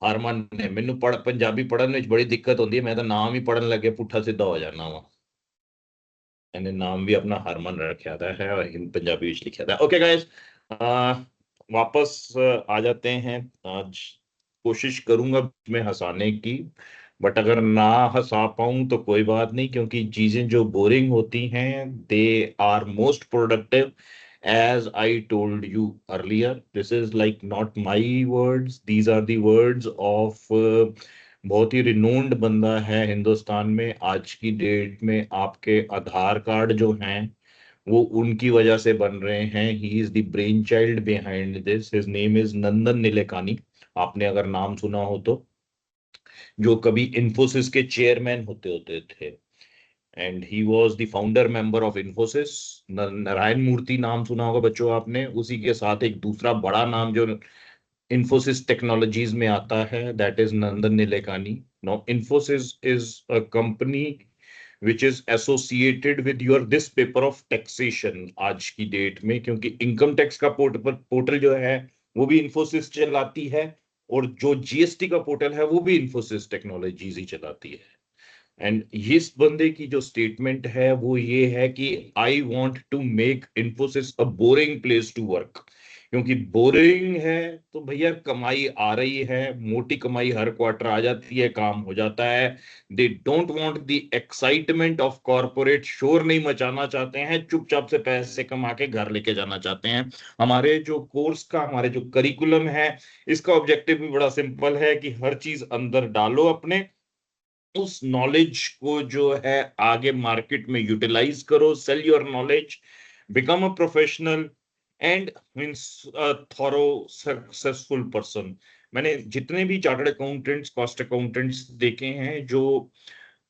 हार मानने मैनू पंजाबी पढ़न में बड़ी दिक्कत होती है। मैं तो नाम ही पढ़न लगे पुट्ठा सीधा हो जाना वा। मैंने नाम भी अपना हरमन रखा था है और हिंद पंजाबी में लिखा था। ओके गाइस, वापस आ जाते हैं। आज कोशिश करूंगा मैं हंसाने की, बट अगर ना हंसा पाऊं तो कोई बात नहीं, क्योंकि चीजें जो बोरिंग होती हैं they are most productive. As I told you earlier, this is like not my words, these are the words of बहुत ही रिनोन्ड बंदा है हिंदुस्तान में आज की डेट में। आपके आधार कार्ड जो हैं वो उनकी वजह से बन रहे हैं। He is the brain child behind this, his name is Nandan Nilekani. आपने अगर नाम सुना हो तो, जो कभी इन्फोसिस के चेयरमैन होते होते थे, and he was the founder member of Infosys. Narayana Murthy नाम सुना होगा बच्चों आपने, उसी के साथ एक दूसरा बड़ा नाम जो इन्फोसिस टेक्नोलॉजीज में आता है, that is Nandan Nilekani. Now Infosys is a company which is associated with your this paper of taxation आज की डेट में, क्योंकि इनकम टैक्स का पोर्टल जो है वो भी इन्फोसिस चलाती है, और जो जीएसटी का पोर्टल है वो भी इन्फोसिस टेक्नोलॉजीज ही चलाती है। एंड इस बंदे की जो स्टेटमेंट है वो ये है कि I want to make Infosys a boring place to work. क्योंकि बोरिंग है तो भैया कमाई आ रही है, मोटी कमाई हर क्वार्टर आ जाती है, काम हो जाता है। They don't want the excitement of corporate, शोर नहीं मचाना चाहते हैं, चुपचाप से पैसे कमा के घर लेके जाना चाहते हैं। हमारे जो कोर्स का, हमारे जो करिकुलम है, इसका ऑब्जेक्टिव भी बड़ा सिंपल है कि हर चीज अंदर डालो अपने, उस नॉलेज को जो है आगे मार्केट में यूटिलाइज करो, sell your knowledge, become a professional and means thorough successful person. मैंने जितने भी चार्टर्ड अकाउंटेंट्स, कॉस्ट अकाउंटेंट्स देखे हैं जो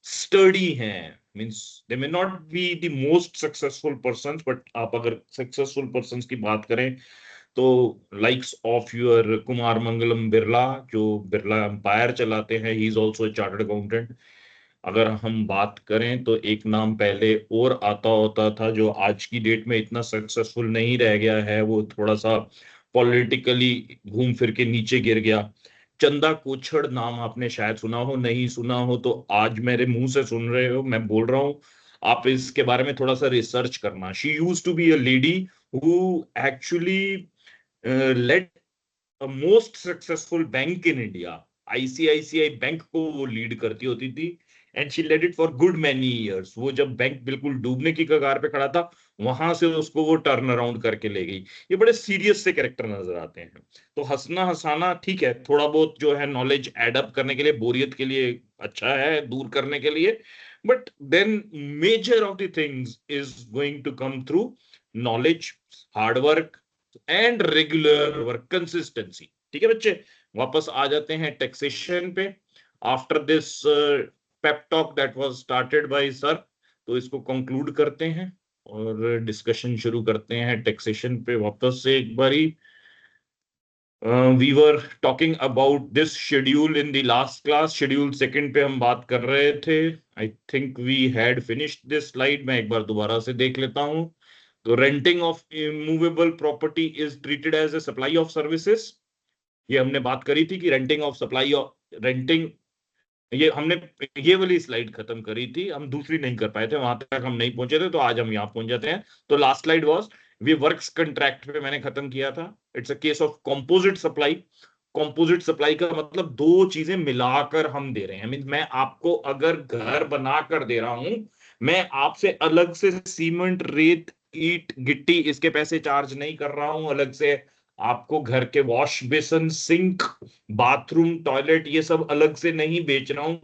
स्टडी हैं, means they may not be the most successful person, but आप अगर सक्सेसफुल पर्सन की बात करें तो likes of your Kumar Mangalam Birla, जो बिरला एम्पायर चलाते हैं, he is also chartered accountant. अगर हम बात करें तो एक नाम पहले और आता होता था जो आज की डेट में इतना सक्सेसफुल नहीं रह गया है, वो थोड़ा सा पॉलिटिकली घूम फिर के नीचे गिर गया। चंदा कोछड़ नाम आपने शायद सुना हो, नहीं सुना हो तो आज मेरे मुंह से सुन रहे हो, मैं बोल रहा हूं, आप इसके बारे में थोड़ा सा रिसर्च करना। She use to be a lady who actually led most successful bank in India, ICICI bank को वो लीड करती होती थी, and she led it for good many years. वो जब बैंक बिल्कुल डूबने की कगार पे खड़ा था, वहां से उसको वो टर्न अराउंड करके ले गई। ये बड़े सीरियस से कैरेक्टर नजर आते हैं। तो हंसना हंसाना ठीक है, थोड़ा बहुत जो है नॉलेज एडअप करने के लिए, बोरियत के लिए अच्छा है, दूर करने के लिए, but then major of the things is going to come through knowledge, hard work and regular work, consistency. ठीक है बच्चे, वापस आ जाते हैं टैक्सेशन पे। After this pep talk that was started by sir, तो इसको कंक्लूड करते हैं और डिस्कशन शुरू करते हैं टैक्सेशन पे वापस से एक बारी। We were talking about this schedule in the last class, schedule second पे हम बात कर रहे थे। I think we had finished this slide, मैं एक बार दोबारा से देख लेता हूं। तो renting of immovable property is treated as a supply of services, ये हमने बात करी थी कि renting of supply of renting, ये हमने ये वाली स्लाइड खत्म करी थी, हम दूसरी नहीं कर पाए थे, वहां तक हम नहीं पहुंचे थे, तो आज हम यहाँ पहुंच जाते हैं। तो last slide was we works contract पे मैंने खत्म किया था। It's a case of composite supply. Composite supply का मतलब दो चीजें मिलाकर हम दे रहे हैं, मीन मैं आपको अगर घर बना कर दे रहा हूं, मैं आपसे अलग से सीमेंट, रेत, ईट, गिट्टी इसके पैसे चार्ज नहीं कर रहा हूं, अलग से आपको घर के wash basin, sink, bathroom, toilet ये सब अलग से नहीं बेच रहा हूं,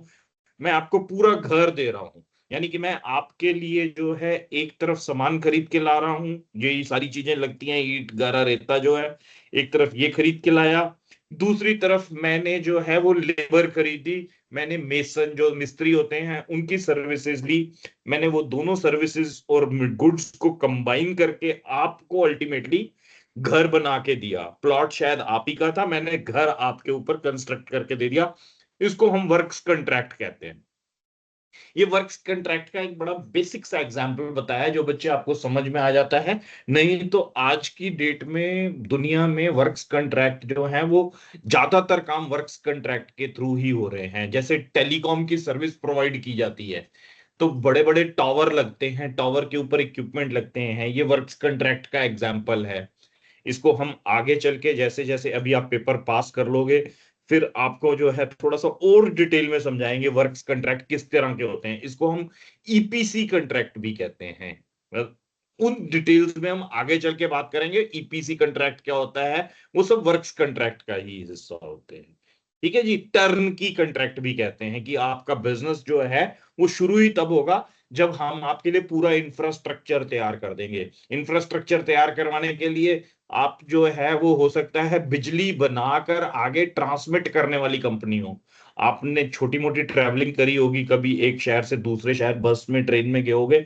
मैं आपको पूरा घर दे रहा हूं। यानी कि मैं आपके लिए जो है एक तरफ सामान खरीद के ला रहा हूं, ये सारी चीजें लगती हैं, ईंट, गारा, रेता जो है, एक तरफ ये खरीद के लाया, दूसरी तरफ मैंने जो है वो लेबर खरीदी, मैंने मेसन जो मिस्त्री होते हैं उनकी सर्विसेज ली, मैंने वो दोनों सर्विसेज और गुड्स को कंबाइन करके आपको अल्टीमेटली घर बना के दिया। प्लॉट शायद आप ही का था, मैंने घर आपके ऊपर कंस्ट्रक्ट करके दे दिया। इसको हम वर्क्स कंट्रैक्ट कहते हैं। ये वर्क्स कंट्रैक्ट का एक बड़ा बेसिक सा एग्जांपल बताया जो बच्चे आपको समझ में आ जाता है। नहीं तो आज की डेट में दुनिया में वर्क्स कंट्रैक्ट जो है वो ज्यादातर काम वर्क्स कंट्रैक्ट के थ्रू ही हो रहे हैं। जैसे टेलीकॉम की सर्विस प्रोवाइड की जाती है तो बड़े बड़े टावर लगते हैं, टावर के ऊपर इक्विपमेंट लगते हैं, ये वर्क्स कंट्रैक्ट का एग्जाम्पल है। इसको हम आगे चल के जैसे जैसे अभी आप पेपर पास कर लोगे फिर आपको जो है थोड़ा सा और डिटेल में समझाएंगे वर्क्स कंट्रैक्ट किस तरह के होते हैं। इसको हम ईपीसी कंट्रैक्ट भी कहते हैं। उन डिटेल्स में हम आगे चल के बात करेंगे ईपीसी कंट्रैक्ट क्या होता है, वो सब वर्क्स कंट्रैक्ट का ही हिस्सा होते हैं। ठीक है जी। टर्न की कंट्रैक्ट भी कहते हैं कि आपका बिजनेस जो है वो शुरू ही तब होगा जब हम आपके लिए पूरा इंफ्रास्ट्रक्चर तैयार कर देंगे। इंफ्रास्ट्रक्चर तैयार करवाने के लिए आप जो है वो हो सकता है बिजली बनाकर आगे ट्रांसमिट करने वाली कंपनी हो। आपने छोटी मोटी ट्रैवलिंग करी होगी कभी, एक शहर से दूसरे शहर बस में ट्रेन में गए होगे,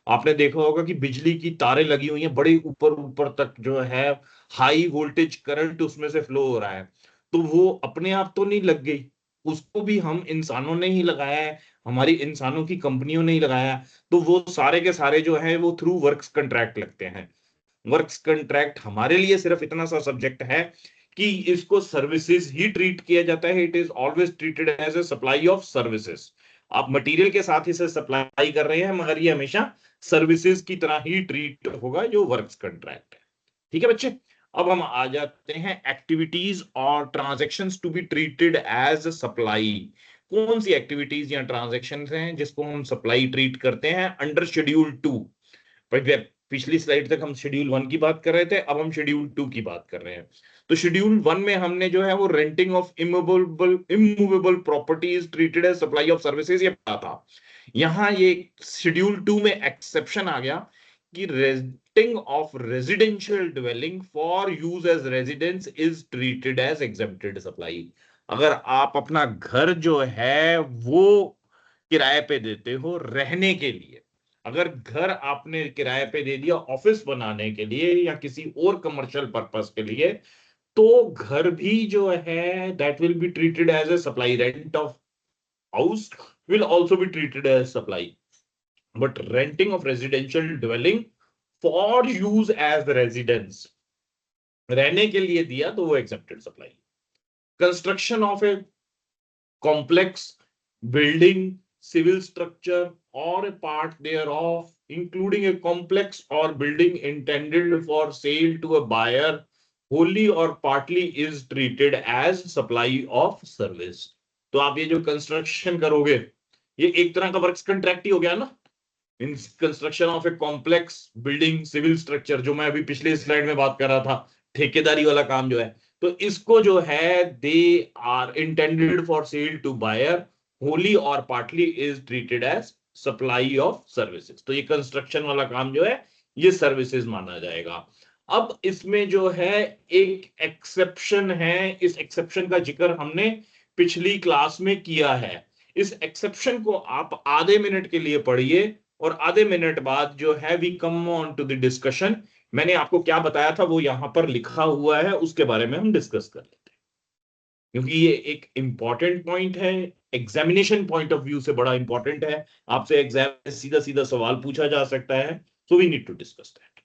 आपने देखा होगा कि बिजली की तारें लगी हुई हैं बड़ी ऊपर ऊपर तक जो है, हाई वोल्टेज करंट उसमें से फ्लो हो रहा है। तो वो अपने आप तो नहीं लग गई, उसको भी हम इंसानों ने ही लगाया है, हमारी इंसानों की कंपनियों ने ही लगाया है। तो वो सारे के सारे जो है वो थ्रू वर्क्स कंट्रैक्ट लगते हैं। वर्क्स कंट्रैक्ट हमारे लिए सिर्फ इतना सा सब्जेक्ट है कि इसको सर्विसेज ही ट्रीट किया जाता है। It is always treated as a supply of services. आप मटेरियल के साथ इसे सप्लाई कर रहे हैं मगर ये हमेशा सर्विसेज की तरह ही ट्रीट होगा जो वर्क्स कंट्रैक्ट है। ठीक है बच्चे। अब हम आ जाते हैं एक्टिविटीज और transactions to be treated as supply. कौन सी एक्टिविटीज या ट्रांजैक्शंस हैं जिसको हम सप्लाई ट्रीट करते हैं अंडर शेड्यूल 2। पिछली स्लाइड तक हम शेड्यूल 1 की बात कर रहे थे, अब हम शेड्यूल 2 की बात कर रहे हैं। तो शेड्यूल 1 में हमने जो है वो renting of immovable properties treated as supply of services ये पढ़ा था। यहाँ ये शेड्यूल 2 में एक्सेप्शन आ गया कि renting of residential dwelling for use as residence is treated as exempted supply. अगर आप अपना घर जो है वो किराए पे देते हो रहने के लिए, अगर घर आपने किराए पे दे दिया ऑफिस बनाने के लिए या किसी और कमर्शियल पर्पस के लिए, तो घर भी जो है that will be treated as a supply. Rent of house will also be treated as supply, but renting of residential dwelling for use as the residence, रहने के लिए दिया तो वो accepted supply. Construction of A complex building, civil structure or a part thereof, including a complex or building intended for sale to a buyer, wholly or partly is treated as supply of service। तो आप ये जो construction करोगे ये एक तरह का works contract ही हो गया ना। In construction of a complex building civil structure, जो मैं अभी पिछले स्लाइड में बात कर रहा था, ठेकेदारी वाला काम जो है, तो इसको जो है they are intended for sale to buyer wholly और partly is treated as supply of services. तो ये कंस्ट्रक्शन वाला काम जो है ये सर्विसेज माना जाएगा। अब इसमें जो है एक एक्सेप्शन है, इस एक्सेप्शन का जिक्र हमने पिछली क्लास में किया है। इस एक्सेप्शन को आप आधे मिनट के लिए पढ़िए और आधे मिनट बाद जो है we come on to the discussion. मैंने आपको क्या बताया था वो यहां पर लिखा हुआ है, उसके बारे में हम डिस्कस कर लेते हैं क्योंकि ये एक इंपॉर्टेंट पॉइंट है, एग्जामिनेशन पॉइंट ऑफ व्यू से बड़ा इंपॉर्टेंट है। आपसे एग्जाम में सीधा सीधा सवाल पूछा जा सकता है, so we need to discuss that.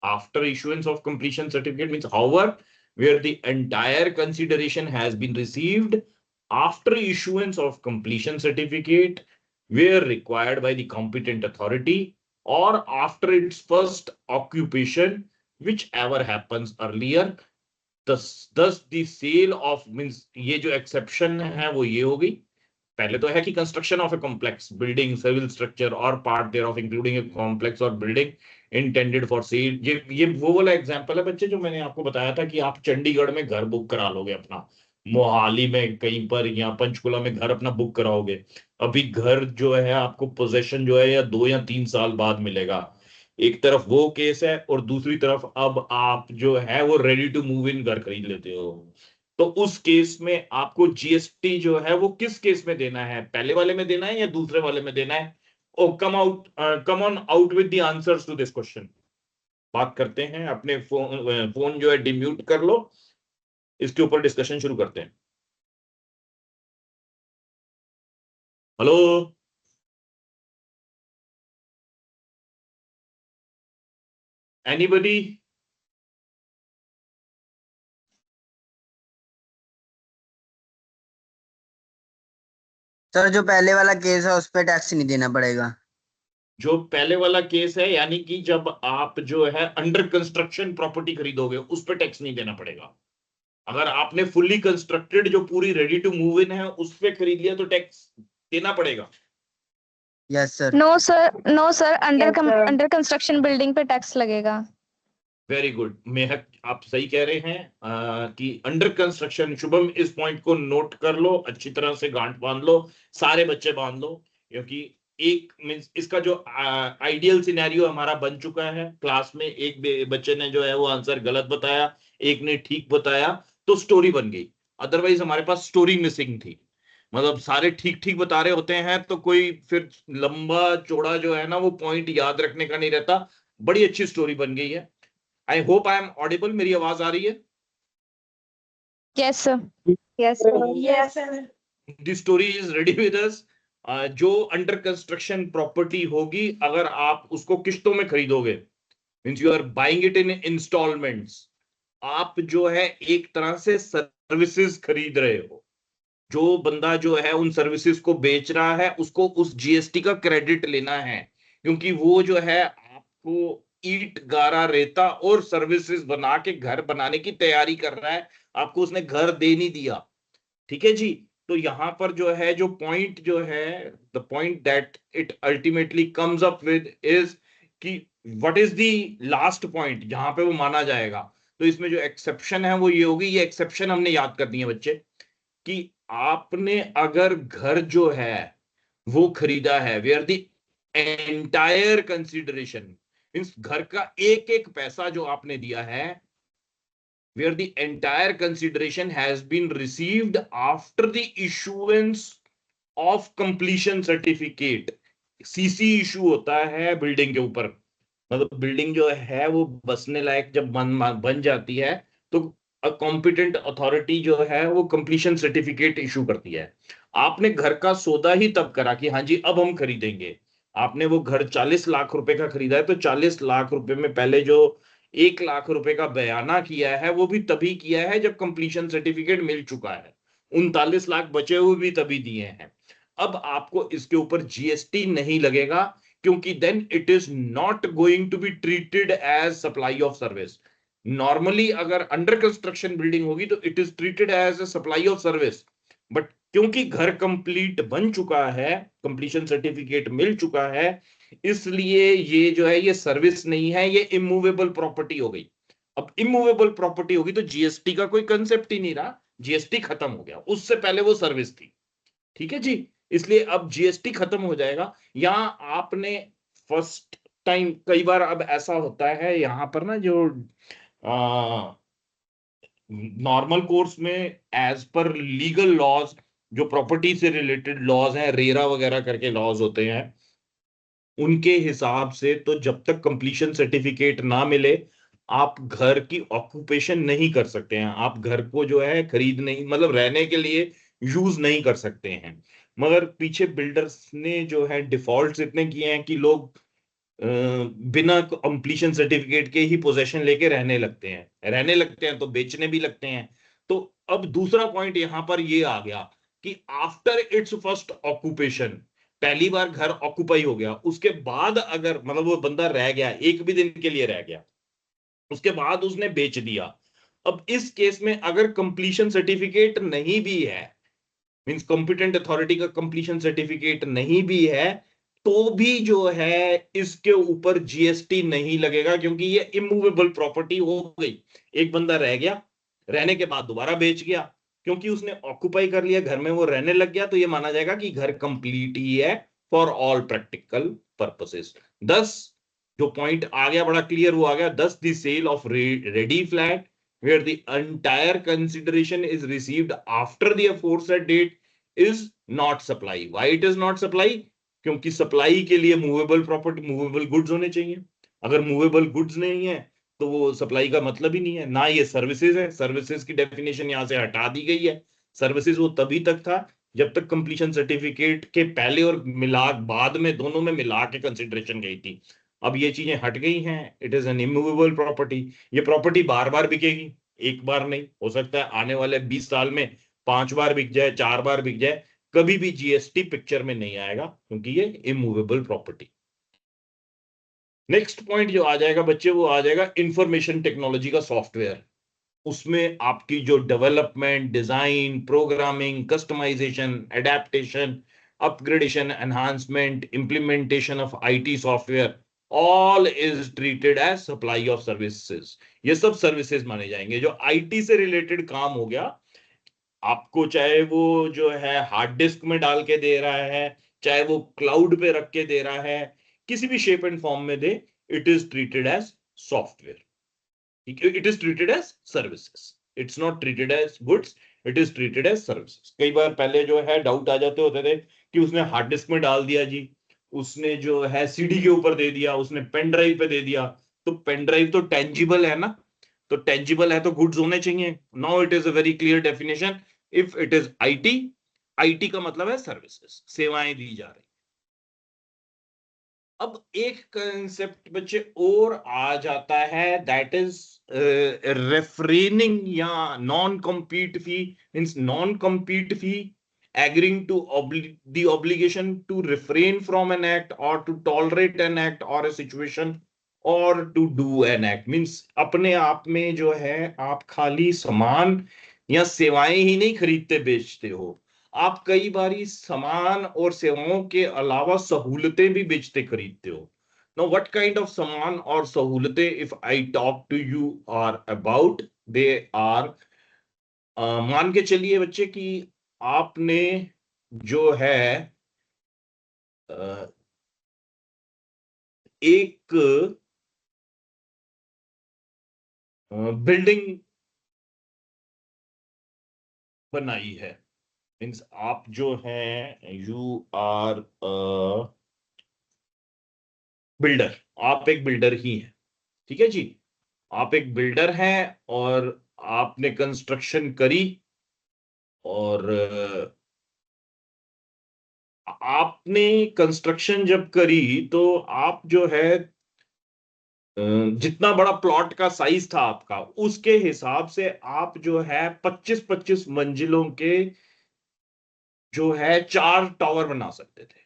After issuance of completion certificate means, however, where the entire consideration has been received after issuance of completion certificate, where required by the competent authority, or after its first occupation, whichever happens earlier, thus the sale of means ये जो exception है वो ये हो गई। पहले तो है कि construction of a complex building civil structure और part thereof including a complex और बिल्डिंग इंटेंडेड फॉर सेल। ये वो वाला एग्जांपल है बच्चे जो मैंने आपको बताया था कि आप चंडीगढ़ में घर बुक करा लोगे अपना, मोहाली में कहीं पर या पंचकुला में घर अपना बुक कराओगे, अभी घर जो है आपको पोजेशन जो है या 2 या 3 साल बाद मिलेगा। एक तरफ वो केस है और दूसरी तरफ अब आप जो है वो रेडी टू मूव इन घर खरीद लेते हो। तो उस केस में आपको जीएसटी जो है वो किस केस में देना है, पहले वाले में देना है या दूसरे वाले में देना है? Oh come on out with the answers to this question. बात करते हैं, अपने फोन जो है डिम्यूट कर लो, इसके ऊपर डिस्कशन शुरू करते हैं। Hello, anybody? सर जो पहले वाला केस है उस पे टैक्स नहीं देना पड़ेगा। जो पहले वाला केस है, यानी कि जब आप जो है अंडर कंस्ट्रक्शन प्रॉपर्टी खरीदोगे उस पर टैक्स नहीं देना पड़ेगा। अगर आपने फुल्ली कंस्ट्रक्टेड जो पूरी रेडी टू मूव इन है उस पे खरीद लिया तो टैक्स देना पड़ेगा। Yes sir. No sir, no sir, Yes, sir. Under construction building पे टैक्स लगेगा। वेरी गुड मेहक, आप सही कह रहे हैं कि अंडर कंस्ट्रक्शन। शुभम, इस पॉइंट को नोट कर लो, अच्छी तरह से गांठ बांध लो, सारे बच्चे बांध लो, क्योंकि एक मीन्स इसका जो आइडियल सिनेरियो हमारा बन चुका है। क्लास में एक बच्चे ने जो है वो आंसर गलत बताया, एक ने ठीक बताया, तो स्टोरी बन गई। अदरवाइज हमारे पास स्टोरी मिसिंग थी। मतलब सारे ठीक ठीक बता रहे होते हैं तो कोई फिर लंबा चौड़ा जो है ना वो पॉइंट याद रखने का नहीं रहता। बड़ी अच्छी स्टोरी बन गई है। I hope I am audible, मेरी आवाज आ रही है? Yes sir. Yes, sir. Yes, sir. The story is ready with us. जो अंडर कंस्ट्रक्शन प्रॉपर्टी होगी, अगर आप उसको किश्तों में खरीदोगे, means you are buying it in installments, आप जो है एक तरह से सर्विसेज खरीद रहे हो। जो बंदा जो है उन सर्विसेज को बेच रहा है उसको उस जीएसटी का क्रेडिट लेना है, क्योंकि वो जो है आपको ईंट गारा रेता और सर्विसेज बना के घर बनाने की तैयारी कर रहा है। आपको उसने घर दे नहीं दिया। ठीक है जी। तो यहां पर जो है जो पॉइंट जो है, the point that it ultimately comes up with is कि what is the last point जहां पे वो माना जाएगा। तो इसमें जो एक्सेप्शन है वो ये होगी, ये एक्सेप्शन हमने याद करनी है बच्चे, कि आपने अगर घर जो है वो खरीदा है where the entire consideration, means घर का एक एक पैसा जो आपने दिया है, where the entire consideration has been received after the issuance of completion certificate। CC issue होता है बिल्डिंग के ऊपर। मतलब बिल्डिंग जो है वो बसने लायक जब बन जाती है तो कॉम्पिटेंट अथॉरिटी जो है वो कंप्लीशन सर्टिफिकेट इशू करती है। आपने घर का सौदा ही तब करा कि हाँ जी अब हम खरीदेंगे। आपने वो घर 40 लाख रुपए का खरीदा है तो 40 लाख रुपए में पहले जो 1 लाख रुपए का बयाना किया है वो भी तभी किया है जब कंप्लीशन सर्टिफिकेट मिल चुका है। 39 लाख बचे हुए भी तभी दिए हैं। अब आपको इसके ऊपर जीएसटी नहीं लगेगा, क्योंकि then it is not going to be treated as supply of service. Normally अगर अंडर कंस्ट्रक्शन बिल्डिंग होगी तो it is treated as a supply of service, but क्योंकि घर कंप्लीट बन चुका है, कंप्लीशन सर्टिफिकेट मिल चुका है, इसलिए ये जो है ये सर्विस नहीं है, ये इमूवेबल प्रॉपर्टी हो गई। अब इमूवेबल प्रॉपर्टी होगी तो जीएसटी का कोई कंसेप्ट ही नहीं रहा, जीएसटी खत्म हो गया। उससे पहले वो सर्विस थी। ठीक है जी। इसलिए अब जीएसटी खत्म हो जाएगा। यहां आपने फर्स्ट टाइम, कई बार अब ऐसा होता है यहां पर ना जो नॉर्मल कोर्स में एज पर लीगल लॉज, जो प्रॉपर्टी से रिलेटेड लॉज हैं, रेरा वगैरह करके लॉज होते हैं, उनके हिसाब से तो जब तक कंप्लीशन सर्टिफिकेट ना मिले आप घर की ऑक्यूपेशन नहीं कर सकते हैं। आप घर को जो है खरीद नहीं, मतलब रहने के लिए यूज नहीं कर सकते हैं। मगर पीछे बिल्डर्स ने जो है डिफॉल्ट्स इतने किए हैं कि लोग बिना कंप्लीशन सर्टिफिकेट के ही पोजेशन लेके रहने लगते हैं तो बेचने भी लगते हैं। तो अब दूसरा पॉइंट यहां पर ये आ गया कि आफ्टर इट्स फर्स्ट ऑक्यूपेशन, पहली बार घर ऑक्यूपाई हो गया, उसके बाद अगर मतलब वो बंदा रह गया, एक भी दिन के लिए रह गया, उसके बाद उसने बेच दिया। अब इस केस में अगर कंप्लीशन सर्टिफिकेट नहीं भी है, मींस कॉम्पिटेंट अथॉरिटी का कंप्लीशन सर्टिफिकेट नहीं भी है, तो भी जो है इसके ऊपर जीएसटी नहीं लगेगा, क्योंकि ये इमूवेबल प्रॉपर्टी हो गई। एक बंदा रह गया, रहने के बाद दोबारा बेच गया, क्योंकि उसने ऑक्यूपाई कर लिया, घर में वो रहने लग गया, तो ये माना जाएगा कि घर कंप्लीट ही है फॉर ऑल प्रैक्टिकल पर्पसेस। दस जो पॉइंट आ गया बड़ा क्लियर वो आ गया। Thus the sale of ready flat where the entire consideration is received after the aforesaid date is not supply। why it is not supply? क्योंकि supply के लिए मूवेबल प्रॉपर्टी, मूवेबल गुड्स होने चाहिए। अगर मूवेबल गुड्स नहीं है तो वो सप्लाई का मतलब ही नहीं है। ना ये सर्विसेज है, सर्विसेज की डेफिनेशन यहां से हटा दी गई है। सर्विसेज वो तभी तक था जब तक कंप्लीशन सर्टिफिकेट के पहले और मिला बाद में दोनों में मिला के कंसिडरेशन गई थी। अब ये चीजें हट गई हैं, it is an immovable property. ये प्रॉपर्टी बार बार बिकेगी, एक बार नहीं। हो सकता है आने वाले 20 साल में 5 बार बिक जाए, 4 बार बिक जाए, कभी भी जीएसटी पिक्चर में नहीं आएगा क्योंकि ये इमूवेबल प्रॉपर्टी। नेक्स्ट पॉइंट जो आ जाएगा बच्चे, वो आ जाएगा इंफॉर्मेशन टेक्नोलॉजी का सॉफ्टवेयर। उसमें आपकी जो development, design, programming, customization, adaptation, upgradation, enhancement, implementation of IT software, all is treated as supply of services. ये सब सर्विसेज माने जाएंगे। जो आईटी से रिलेटेड काम हो गया आपको, चाहे वो जो है हार्ड डिस्क में डाल के दे रहा है, चाहे वो क्लाउड पे रख के दे रहा है, किसी भी शेप एंड फॉर्म में they, it is treated as software. It is treated as services. It's not treated as goods. It is treated as services. कई बार पहले जो है डाउट आ जाते होते थे कि उसने हार्ड डिस्क में डाल दिया जी, उसने जो है सीडी के ऊपर दे दिया, उसने पेन ड्राइव पे दे दिया। तो पेन ड्राइव तो टेंजिबल है ना, तो टेंजिबल है तो गुड्स होने चाहिए। Now it is a very clear definition, if it is IT, IT का मतलब है सर्विसेज, सेवाएं दी जा रही। अब एक कंसेप्ट बच्चे और आ जाता है, दैट इज रेफ्रेनिंग या non compete fee. Means non compete fee agreeing to the obligation to refrain from an act और टू टॉलरेट एन एक्ट और ए सिचुएशन और to do an act. Means अपने आप में जो है आप खाली सामान या सेवाएं ही नहीं खरीदते बेचते हो, आप कई बारी सामान और सेवाओं के अलावा सहूलतें भी बेचते खरीदते हो। Now, what kind of सामान और सहूलतें if I talk to you are about, they are मान के चलिए बच्चे कि आपने जो है एक बिल्डिंग बनाई है। मीन्स आप जो है यू आर बिल्डर, आप एक बिल्डर ही हैं, ठीक है जी। आप एक बिल्डर हैं और आपने कंस्ट्रक्शन करी और आपने कंस्ट्रक्शन जब करी तो आप जो है जितना बड़ा प्लॉट का साइज था आपका, उसके हिसाब से आप जो है 25-25 मंजिलों के जो है 4 टावर बना सकते थे।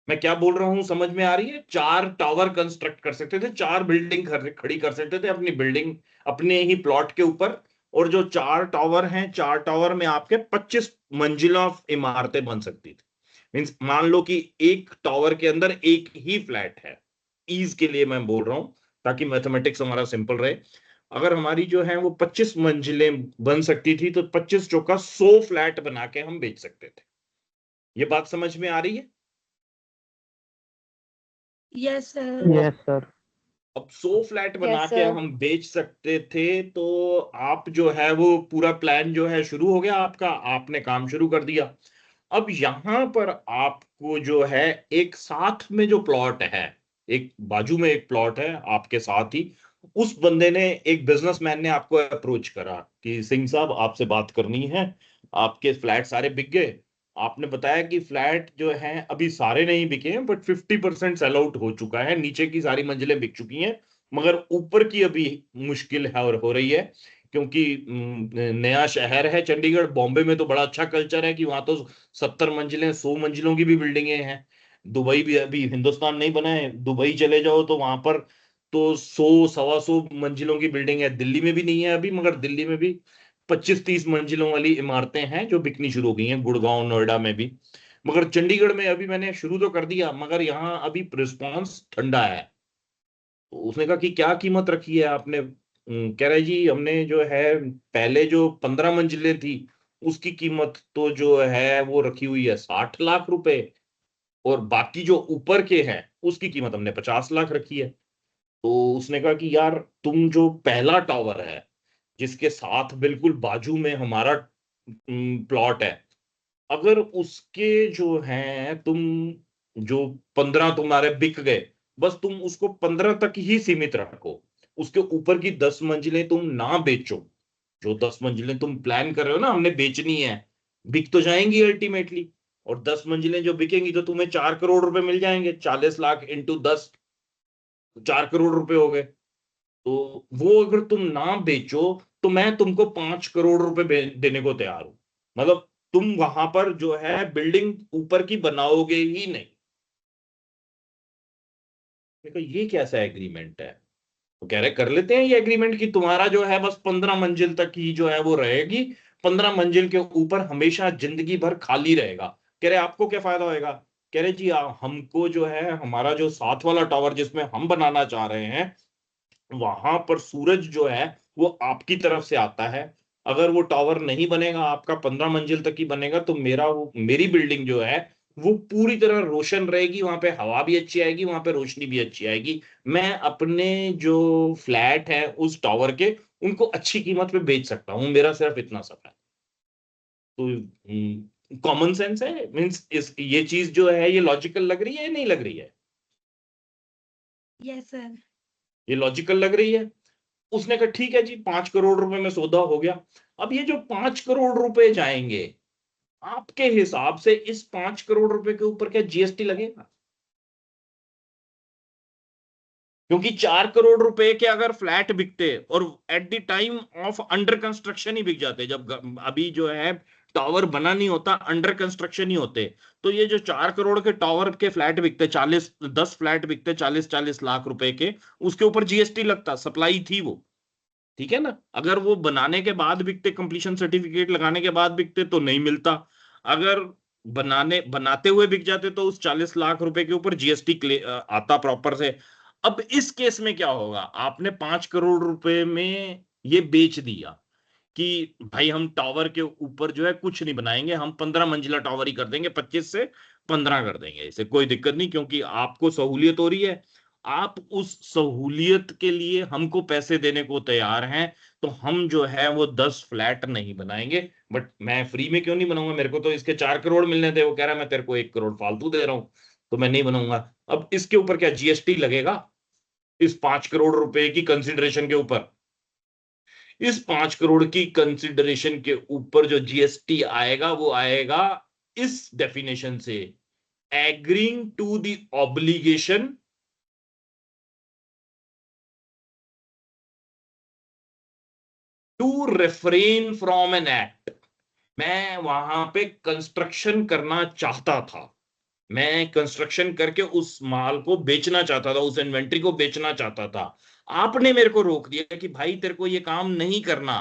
मैं क्या बोल रहा हूं समझ में आ रही है? 4 टावर कंस्ट्रक्ट कर सकते थे, 4 बिल्डिंग खड़ी कर सकते थे अपनी बिल्डिंग, अपने ही प्लॉट के ऊपर। और जो 4 टावर हैं, 4 टावर में आपके 25 मंजिला इमारतें बन सकती थी। मीन्स मान लो कि एक टावर के अंदर एक ही फ्लैट है, ईज के लिए मैं बोल रहा हूं ताकि मैथमेटिक्स हमारा सिंपल रहे। अगर हमारी जो है वो 25 मंजिलें बन सकती थी तो 25 चौका 100 फ्लैट बना के हम बेच सकते थे। ये बात समझ में आ रही है? Yes sir. Yes sir. अब 100 फ्लैट बना Yes, के sir. हम बेच सकते थे। तो आप जो है वो पूरा प्लान जो है शुरू हो गया आपका, आपने काम शुरू कर दिया। अब यहां पर आपको जो है एक साथ में जो प्लॉट है, एक बाजू में एक प्लॉट है आपके साथ ही, उस बंदे ने, एक बिजनेसमैन ने आपको अप्रोच करा कि सिंह साहब आपसे बात करनी है, आपके फ्लैट सारे बिक गए। आपने बताया कि फ्लैट जो है अभी सारे नहीं बिके हैं बट 50% सेल आउट हो चुका है, नीचे की सारी मंजिलें बिक चुकी हैं, मगर ऊपर की अभी मुश्किल है और हो रही है क्योंकि नया शहर है चंडीगढ़। बॉम्बे में तो बड़ा अच्छा कल्चर है कि वहां तो 70 मंजिलें, 100 मंजिलों की भी बिल्डिंगें हैं। दुबई भी, अभी हिंदुस्तान नहीं बना है, दुबई चले जाओ तो वहां पर तो 100-125 मंजिलों की बिल्डिंग है। दिल्ली में भी नहीं है अभी, मगर दिल्ली में भी 25-30 मंजिलों वाली इमारतें हैं जो बिकनी शुरू हो गई हैं, गुड़गांव, नोएडा में भी। मगर चंडीगढ़ में अभी मैंने शुरू तो कर दिया, मगर यहाँ अभी रिस्पॉन्स ठंडा है। तो उसने कहा कि क्या कीमत रखी है आपने? कह रहे जी हमने जो है पहले जो 15 मंजिलें थी उसकी कीमत तो जो है वो रखी हुई है 60 लाख रुपए, और बाकी जो ऊपर के हैं उसकी कीमत हमने 50 लाख रखी है। तो उसने कहा कि यार तुम जो पहला टावर है जिसके साथ बिल्कुल बाजू में हमारा प्लॉट है, अगर उसके जो है तुम जो 15 तुम्हारे बिक गए, बस तुम उसको 15 तक ही सीमित रखो, उसके ऊपर की 10 मंजिलें तुम ना बेचो। जो 10 मंजिलें तुम प्लान कर रहे हो ना हमने बेचनी है, बिक तो जाएंगी अल्टीमेटली, और 10 मंजिलें जो बिकेंगी तो तुम्हें 4 करोड़ रुपए मिल जाएंगे, 40 लाख इंटू 10, 4 करोड़ रुपए हो गए। तो वो अगर तुम ना बेचो तो मैं तुमको 5 करोड़ रुपए देने को तैयार हूं। मतलब तुम वहां पर जो है बिल्डिंग ऊपर की बनाओगे ही नहीं। देखो ये कैसा एग्रीमेंट है? तो कह रहे कर लेते हैं ये एग्रीमेंट कि तुम्हारा जो है बस 15 मंजिल तक ही जो है वो रहेगी, 15 मंजिल के ऊपर हमेशा जिंदगी भर खाली रहेगा। कह रहे आपको क्या फायदा होएगा? कह रहे जी हमको जो है हमारा जो साथ वाला टावर जिसमें हम बनाना चाह रहे हैं, वहां पर सूरज जो है वो आपकी तरफ से आता है। अगर वो टावर नहीं बनेगा, आपका 15 मंजिल तक ही बनेगा, तो मेरी बिल्डिंग जो है वो पूरी तरह रोशन रहेगी, वहां पे हवा भी अच्छी आएगी, वहां पे रोशनी भी अच्छी आएगी। मैं अपने जो फ्लैट है उस टावर के, उनको अच्छी कीमत पे बेच सकता हूँ। मेरा सिर्फ इतना सब है। तो कॉमन सेंस है, मीन्स इस ये चीज जो है ये लॉजिकल लग रही है या नहीं लग रही है? Yes sir. ये लॉजिकल लग रही है। उसने कहा ठीक है जी, 5 करोड़ रुपए में सौदा हो गया। अब ये जो 5 करोड़ रुपए जाएंगे, आपके हिसाब से इस 5 करोड़ रुपए के ऊपर क्या जीएसटी लगेगा? क्योंकि 4 करोड़ रुपए के अगर फ्लैट बिकते और at the time of under construction ही बिक जाते, जब अभी जो है टावर बना नहीं होता, अंडर कंस्ट्रक्शन ही होते, तो ये जो 4 करोड़ के टावर के फ्लैट बिकते, 10 फ्लैट बिकते 40-40 लाख रुपए के, उसके ऊपर जीएसटी लगता। सप्लाई थी वो, ठीक है ना। अगर वो बनाने के बाद बिकते, कंप्लीशन सर्टिफिकेट लगाने के बाद बिकते तो नहीं मिलता। अगर बनाते हुए बिक जाते तो उस 40 लाख रुपए के ऊपर जीएसटी आता प्रॉपर से। अब इस केस में क्या होगा? आपने 5 करोड़ रुपए में ये बेच दिया कि भाई हम टावर के ऊपर जो है कुछ नहीं बनाएंगे, हम 15 मंजिला टावर ही कर देंगे, 25 से 15 कर देंगे, इसे कोई दिक्कत नहीं, क्योंकि आपको सहूलियत हो रही है। आप उस सहूलियत के लिए हमको पैसे देने को तैयार हैं, तो हम जो है वो 10 फ्लैट नहीं बनाएंगे। बट मैं फ्री में क्यों नहीं बनाऊंगा? मेरे को तो इसके 4 करोड़ मिलने थे। वो कह रहा है मैं तेरे को 1 करोड़ फालतू दे रहा हूं, तो मैं नहीं बनाऊंगा। अब इसके ऊपर क्या जीएसटी लगेगा? इस 5 करोड़ रुपए की कंसिडरेशन के ऊपर, इस 5 करोड़ की कंसिडरेशन के ऊपर जो जीएसटी आएगा वो आएगा इस डेफिनेशन से, agreeing to the obligation to refrain from an act. मैं वहां पे कंस्ट्रक्शन करना चाहता था, मैं कंस्ट्रक्शन करके उस माल को बेचना चाहता था, उस इन्वेंट्री को बेचना चाहता था। आपने मेरे को रोक दिया कि भाई तेरे को ये काम नहीं करना।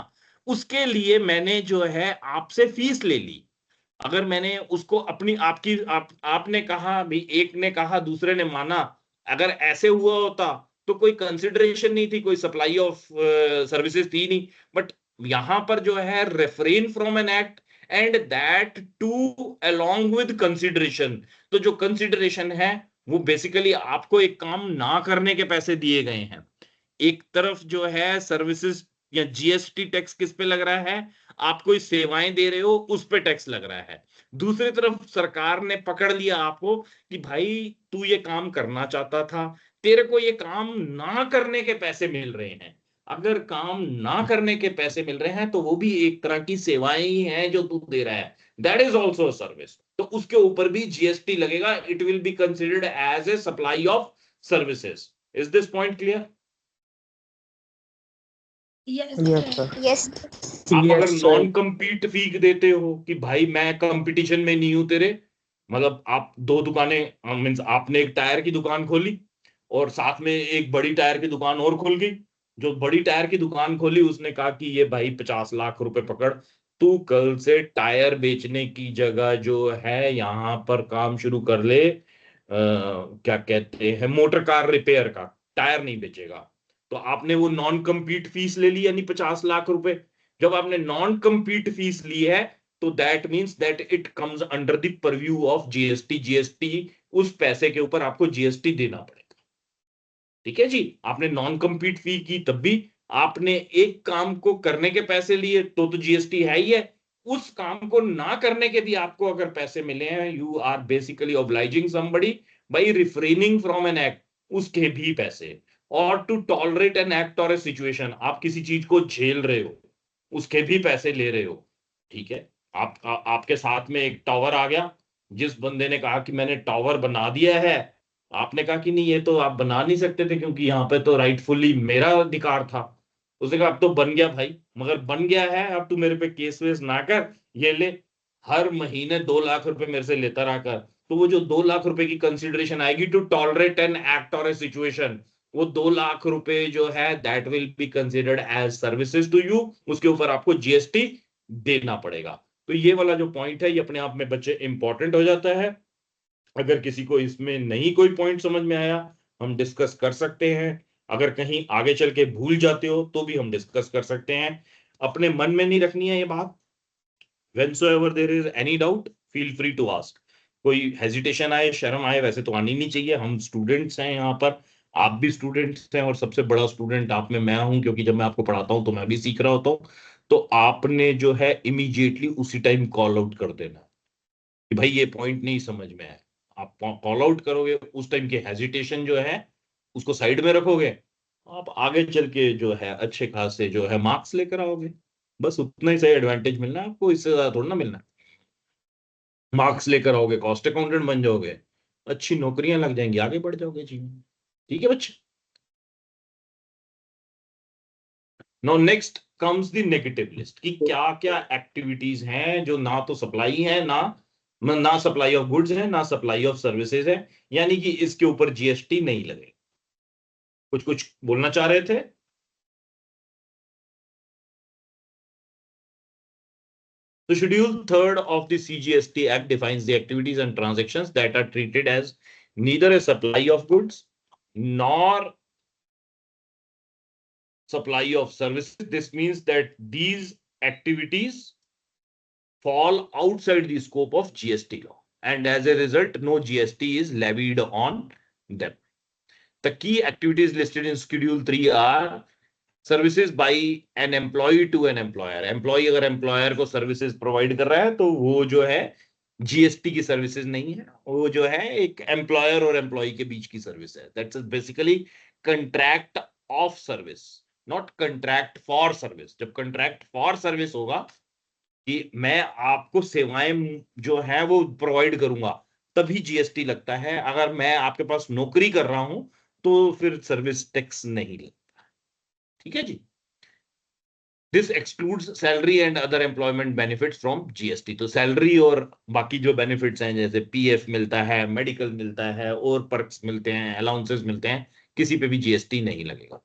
उसके लिए मैंने जो है आपसे फीस ले ली। अगर मैंने उसको अपनी आपने कहा भी, एक ने कहा दूसरे ने माना, अगर ऐसे हुआ होता तो कोई कंसिडरेशन नहीं थी, कोई सप्लाई ऑफ सर्विसेज थी नहीं। बट यहां पर जो है refrain from an act and that too along with consideration. तो जो कंसिडरेशन है वो बेसिकली आपको एक काम ना करने के पैसे दिए गए हैं। एक तरफ जो है सर्विसेज या जीएसटी टैक्स किस पे लग रहा है? आप कोई सेवाएं दे रहे हो उस पे टैक्स लग रहा है। दूसरी तरफ सरकार ने पकड़ लिया आपको कि भाई तू ये काम करना चाहता था, तेरे को ये काम ना करने के पैसे मिल रहे हैं। अगर काम ना करने के पैसे मिल रहे हैं तो वो भी एक तरह की सेवाएं ही हैं जो तू दे रहा है, दैट इज ऑल्सो सर्विस। तो उसके ऊपर भी जीएसटी लगेगा। It will be considered as a supply of services. Is this point clear? Yes yes sir. Sir. Yes. आप अगर yes sir. Non compete fee देते हो कि भाई मैं कंपटीशन में नहीं हूं तेरे, मतलब आप दो दुकानें, मीन्स आपने एक टायर की दुकान खोली और साथ में एक बड़ी टायर की दुकान और खोल गई। जो बड़ी टायर की दुकान खोली उसने कहा कि ये भाई 50 लाख रुपए पकड़, तू कल से टायर बेचने की जगह जो है यहाँ पर काम शुरू कर ले, क्या कहते हैं, मोटर कार रिपेयर का, टायर नहीं बेचेगा। तो आपने वो नॉन कम्पीट फीस ले ली, यानी 50 लाख रुपए। जब आपने नॉन कम्पीट फीस ली है तो that means that it comes under the purview of GST. GST, उस पैसे के ऊपर आपको जीएसटी देना पड़ेगा। ठीक है जी। आपने नॉन कम्पीट फी की तब भी, आपने एक काम को करने के पैसे लिए तो जीएसटी है ही है। उस काम को ना करने के भी आपको अगर पैसे मिले हैं, you are basically obliging somebody by refraining from an act, उसके भी पैसे। और टू टॉलरेट एन एक्ट और ए सिचुएशन, आप किसी चीज को झेल रहे हो, उसके भी पैसे ले रहे हो। ठीक है। आपके साथ में एक टावर आ गया, जिस बंदे ने कहा कि मैंने टावर बना दिया है, आपने कहा कि नहीं ये तो आप बना नहीं सकते थे क्योंकि यहाँ पे तो राइटफुली मेरा अधिकार था। उसने कहा अब तो बन गया भाई, मगर बन गया है, अब तू मेरे पे केस वेस ना कर, ये ले हर महीने 2 लाख रुपए मेरे से लेता रहा कर। तो वो जो 2 लाख रुपए की कंसिडरेशन आएगी टू टॉलरेट एन एक्ट और ए सिचुएशन, वो 2 लाख रुपए जो है that will be considered as services to you, उसके ऊपर आपको जीएसटी देना पड़ेगा। तो ये वाला जो पॉइंट है ये अपने आप में बच्चे इंपॉर्टेंट हो जाता है। अगर किसी को इसमें नहीं कोई पॉइंट समझ में आया, हम डिस्कस कर सकते हैं। अगर कहीं आगे चल के भूल जाते हो तो भी हम डिस्कस कर सकते हैं। अपने मन में नहीं रखनी है ये बात। whensoever there is any doubt feel free to ask। कोई हेजिटेशन आए, शर्म आए, वैसे तो आनी नहीं चाहिए। हम स्टूडेंट्स हैं यहाँ पर, आप भी स्टूडेंट्स हैं, और सबसे बड़ा स्टूडेंट आप में मैं हूं, क्योंकि जब मैं आपको पढ़ाता हूं तो मैं भी सीख रहा होता हूं। तो आपने जो है इमीडिएटली उसी टाइम कॉल आउट कर देना कि भाई ये पॉइंट नहीं समझ में आया। आप कॉल आउट करोगे, उस टाइम की हेजिटेशन जो है उसको साइड में रखोगे, आप आगे चल के जो है अच्छे खासे जो है मार्क्स लेकर आओगे। बस उतना ही सही एडवांटेज मिलना है आपको, इससे ज्यादा थोड़ा ना मिलना है। मार्क्स लेकर आओगे, कॉस्ट अकाउंटेंट बन जाओगे, अच्छी नौकरियां लग जाएंगी, आगे बढ़ जाओगे जीवन में। ठीक है बच्चे। Now next comes the negative list कि क्या क्या एक्टिविटीज हैं जो ना तो सप्लाई है, ना सप्लाई ऑफ गुड्स है, ना सप्लाई ऑफ सर्विसेज है, यानी कि इसके ऊपर जीएसटी नहीं लगेगा। कुछ कुछ बोलना चाह रहे थे? The Schedule 3rd of the CGST Act defines the activities and transactions that are treated as neither a supply of goods nor supply of services. This means that these activities fall outside the scope of GST law, and as a result, no GST is levied on them. The key activities listed in Schedule 3 are services by an employee to an employer. Employee अगर employer को services provide कर रहा है तो वो जो है GST की सर्विसेज नहीं है, वो जो है एक एम्प्लॉयर और एम्प्लॉय के बीच की सर्विस है। That's basically contract of service, not contract for service. जब कंट्रैक्ट फॉर सर्विस होगा कि मैं आपको सेवाएं जो है वो प्रोवाइड करूंगा, तभी जीएसटी लगता है। अगर मैं आपके पास नौकरी कर रहा हूं तो फिर सर्विस टैक्स नहीं लगता। ठीक है जी। This excludes salary and other employment benefits from GST. तो सैलरी और बाकी जो बेनिफिट्स हैं, जैसे पीएफ मिलता है, मेडिकल मिलता है, और पर्क्स मिलते हैं, अलाउंसेस मिलते हैं, किसी पे भी जीएसटी नहीं लगेगा।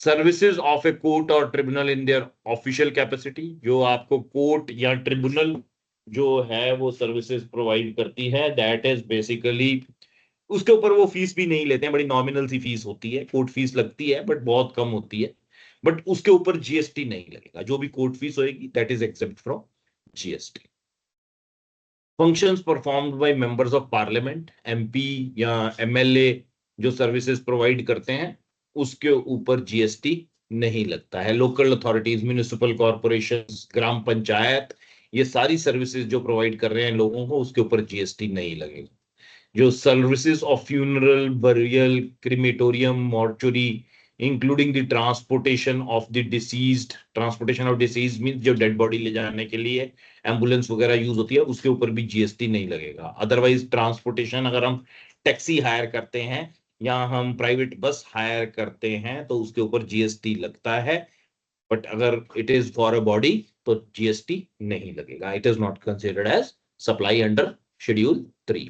सर्विसेज ऑफ ए कोर्ट और tribunal in their official capacity, जो आपको कोर्ट या ट्रिब्यूनल जो है वो सर्विसेज प्रोवाइड करती है, दैट इज बेसिकली, उसके ऊपर वो फीस भी नहीं लेते हैं, बड़ी नॉमिनल सी फीस होती है। कोर्ट फीस लगती है बट बहुत कम होती है, बट उसके ऊपर जीएसटी नहीं लगेगा। जो भी कोर्ट फीस होएगी that is except from GST. Functions performed by members of parliament, MP या एमएलए जो सर्विसेज प्रोवाइड करते हैं, उसके ऊपर जीएसटी नहीं लगता है। Local authorities, municipal corporations, gram panchayat, ये सारी सर्विसेज जो प्रोवाइड कर रहे हैं लोगों को, उसके ऊपर जीएसटी नहीं लगेगा। जो services of funeral, burial, crematorium, mortuary, including the transportation of the deceased, transportation of disease means जो डेड बॉडी ले जाने के लिए एम्बुलेंस वगैरह यूज होती है, उसके ऊपर भी जीएसटी नहीं लगेगा। अदरवाइज ट्रांसपोर्टेशन, अगर हम टैक्सी हायर करते हैं या हम प्राइवेट बस हायर करते हैं तो उसके ऊपर जीएसटी लगता है, बट अगर it is for a body तो जीएसटी नहीं लगेगा। It is not considered as supply under schedule 3।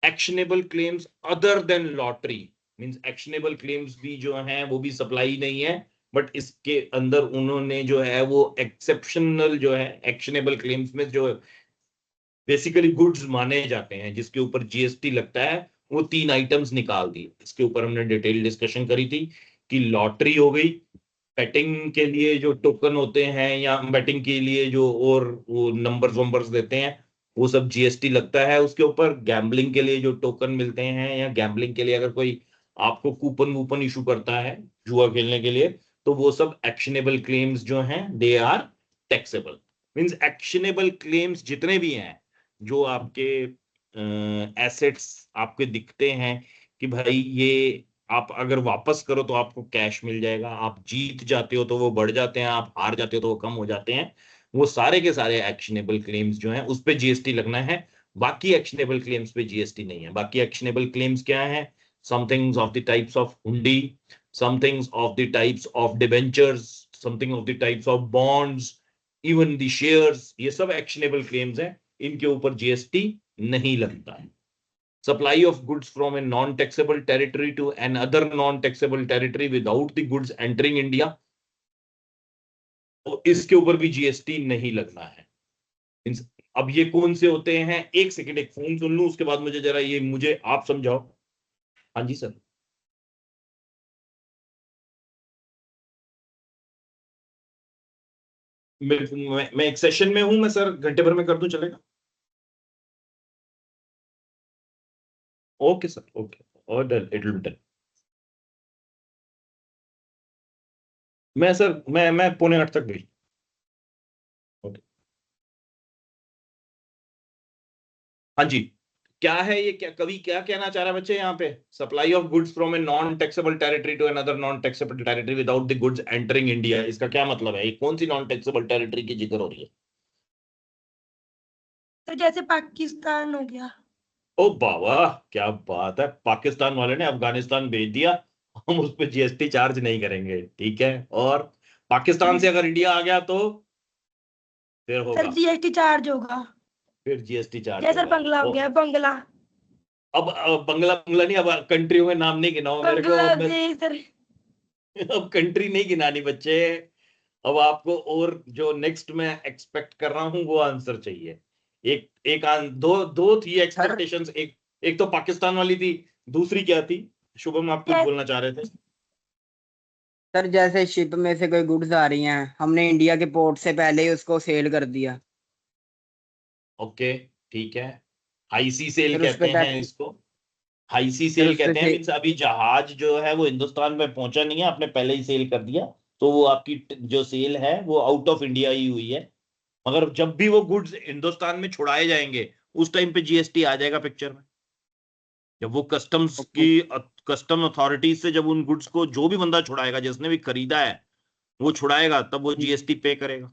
Actionable claims other than lottery means actionable claims भी जो हैं वो भी सप्लाई नहीं है, बट इसके अंदर उन्होंने जो है वो एक्सेप्शनल जो है एक्शनेबल क्लेम्स में जो बेसिकली गुड्स माने जाते हैं जिसके ऊपर जीएसटी लगता है, वो 3 आइटम्स निकाल दी। इसके ऊपर हमने डिटेल डिस्कशन करी थी कि लॉटरी हो गई, बैटिंग के लिए जो टोकन होते हैं या बैटिंग के लिए जो और वो नंबर्स वंबर्स देते हैं, वो सब जीएसटी लगता है उसके ऊपर। गैम्बलिंग के लिए जो टोकन मिलते हैं, या गैम्बलिंग के लिए अगर कोई आपको कूपन वूपन इशू करता है जुआ खेलने के लिए, तो वो सब एक्शनेबल क्लेम्स जो हैं they are taxable. Means actionable claims जितने भी हैं जो आपके एसेट्स आपके दिखते हैं कि भाई ये आप अगर वापस करो तो आपको कैश मिल जाएगा, आप जीत जाते हो तो वो बढ़ जाते हैं, आप हार जाते हो तो वो कम हो जाते हैं, वो सारे के सारे एक्शनेबल क्लेम्स जो हैं उस पे जीएसटी लगना है। बाकी एक्शनेबल क्लेम्स पे जीएसटी नहीं है। बाकी एक्शनेबल क्लेम्स क्या है? Somethings of the types of hundi, somethings of the types of debentures, something of the types of bonds, even the shares, ये सब एक्शनेबल क्लेम्स हैं, इनके ऊपर जीएसटी नहीं लगता है। Supply of goods from a non-taxable territory to another non-taxable territory without the goods entering India, तो इसके ऊपर भी जीएसटी नहीं लगना है। अब ये कौन से होते हैं? एक सेकंड, एक फोन सुन लूं, उसके बाद मुझे जरा ये मुझे आप समझाओ। हाँ जी सर। मैं एक सेशन में हूं, मैं सर घंटे भर में कर दूं, चलेगा? ओके सर, ओके, और done, it will be done. मैं सर मैं 7:45 तक भेज। ओके। हाँ जी। क्या है ये? क्या कवि क्या कहना चाह रहा है बच्चे यहाँ पे? Supply of goods from a non taxable territory to another non taxable territory without the goods entering India, इसका क्या मतलब है? ये कौन सी नॉन टैक्सेबल टेरिटरी की जिक्र हो रही है? तो जैसे पाकिस्तान हो गया। ओ बाबा, क्या बात है, पाकिस्तान वाले ने अफगानिस्तान भेज दिया, हम उस पर जीएसटी चार्ज नहीं करेंगे, ठीक है। और पाकिस्तान से अगर इंडिया आ गया तो फिर सर होगा, जीएसटी चार्ज होगा। फिर जीएसटी चार्ज जैसे होगा। बंगला हो गया, बंगला। अब बंगला बंगला नहीं, अब कंट्रियों में नाम नहीं गिनाओ मेरे को। अब बांग्लादेश सर। अब कंट्री नहीं गिनानी बच्चे। अब आपको और जो नेक्स्ट मैं एक्सपेक्ट कर रहा हूं वो आंसर चाहिए। एक एक दो दो थी एक्सपेक्टेशंस। एक एक तो पाकिस्तान वाली थी, दूसरी क्या थी? शुभम, आप कुछ बोलना चाह रहे थे? सर जैसे शिप में से कोई गुड्स आ रही हैं, हमने इंडिया के पोर्ट से पहले ही उसको सेल कर दिया, ओके, ठीक है। हाई सी सेल फिर उस पे कहते हैं टैक्स, इसको, हाई सी फिर सेल उस पे कहते हैं। से मीन्स अभी जहाज जो है वो हिंदुस्तान में पहुंचा नहीं है, आपने पहले ही सेल कर दिया, तो वो आपकी जो सेल है वो आउट ऑफ इंडिया ही हुई है। मगर जब भी वो गुड्स हिंदुस्तान में छुड़ाए जाएंगे उस टाइम पे जीएसटी आ जाएगा पिक्चर में। जब वो कस्टम अथॉरिटीज से जब उन गुड्स को जो भी बंदा छुड़ाएगा, जिसने भी खरीदा है वो छुड़ाएगा, तब वो जीएसटी पे करेगा।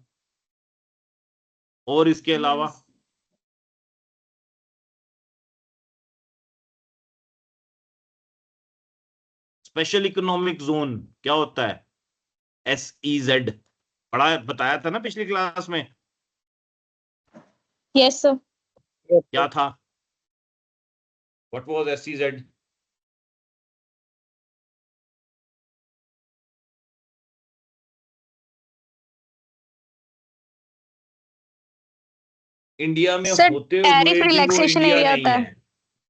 और इसके अलावा स्पेशल इकोनॉमिक जोन क्या होता है? SEZ पढ़ा, बताया था ना पिछली क्लास में, यस सर। क्या था? What was SEZ? इंडिया में सर होते टैरिफ हुए भी वो रिलैक्सेशन इंडिया एरिया नहीं होता है। है।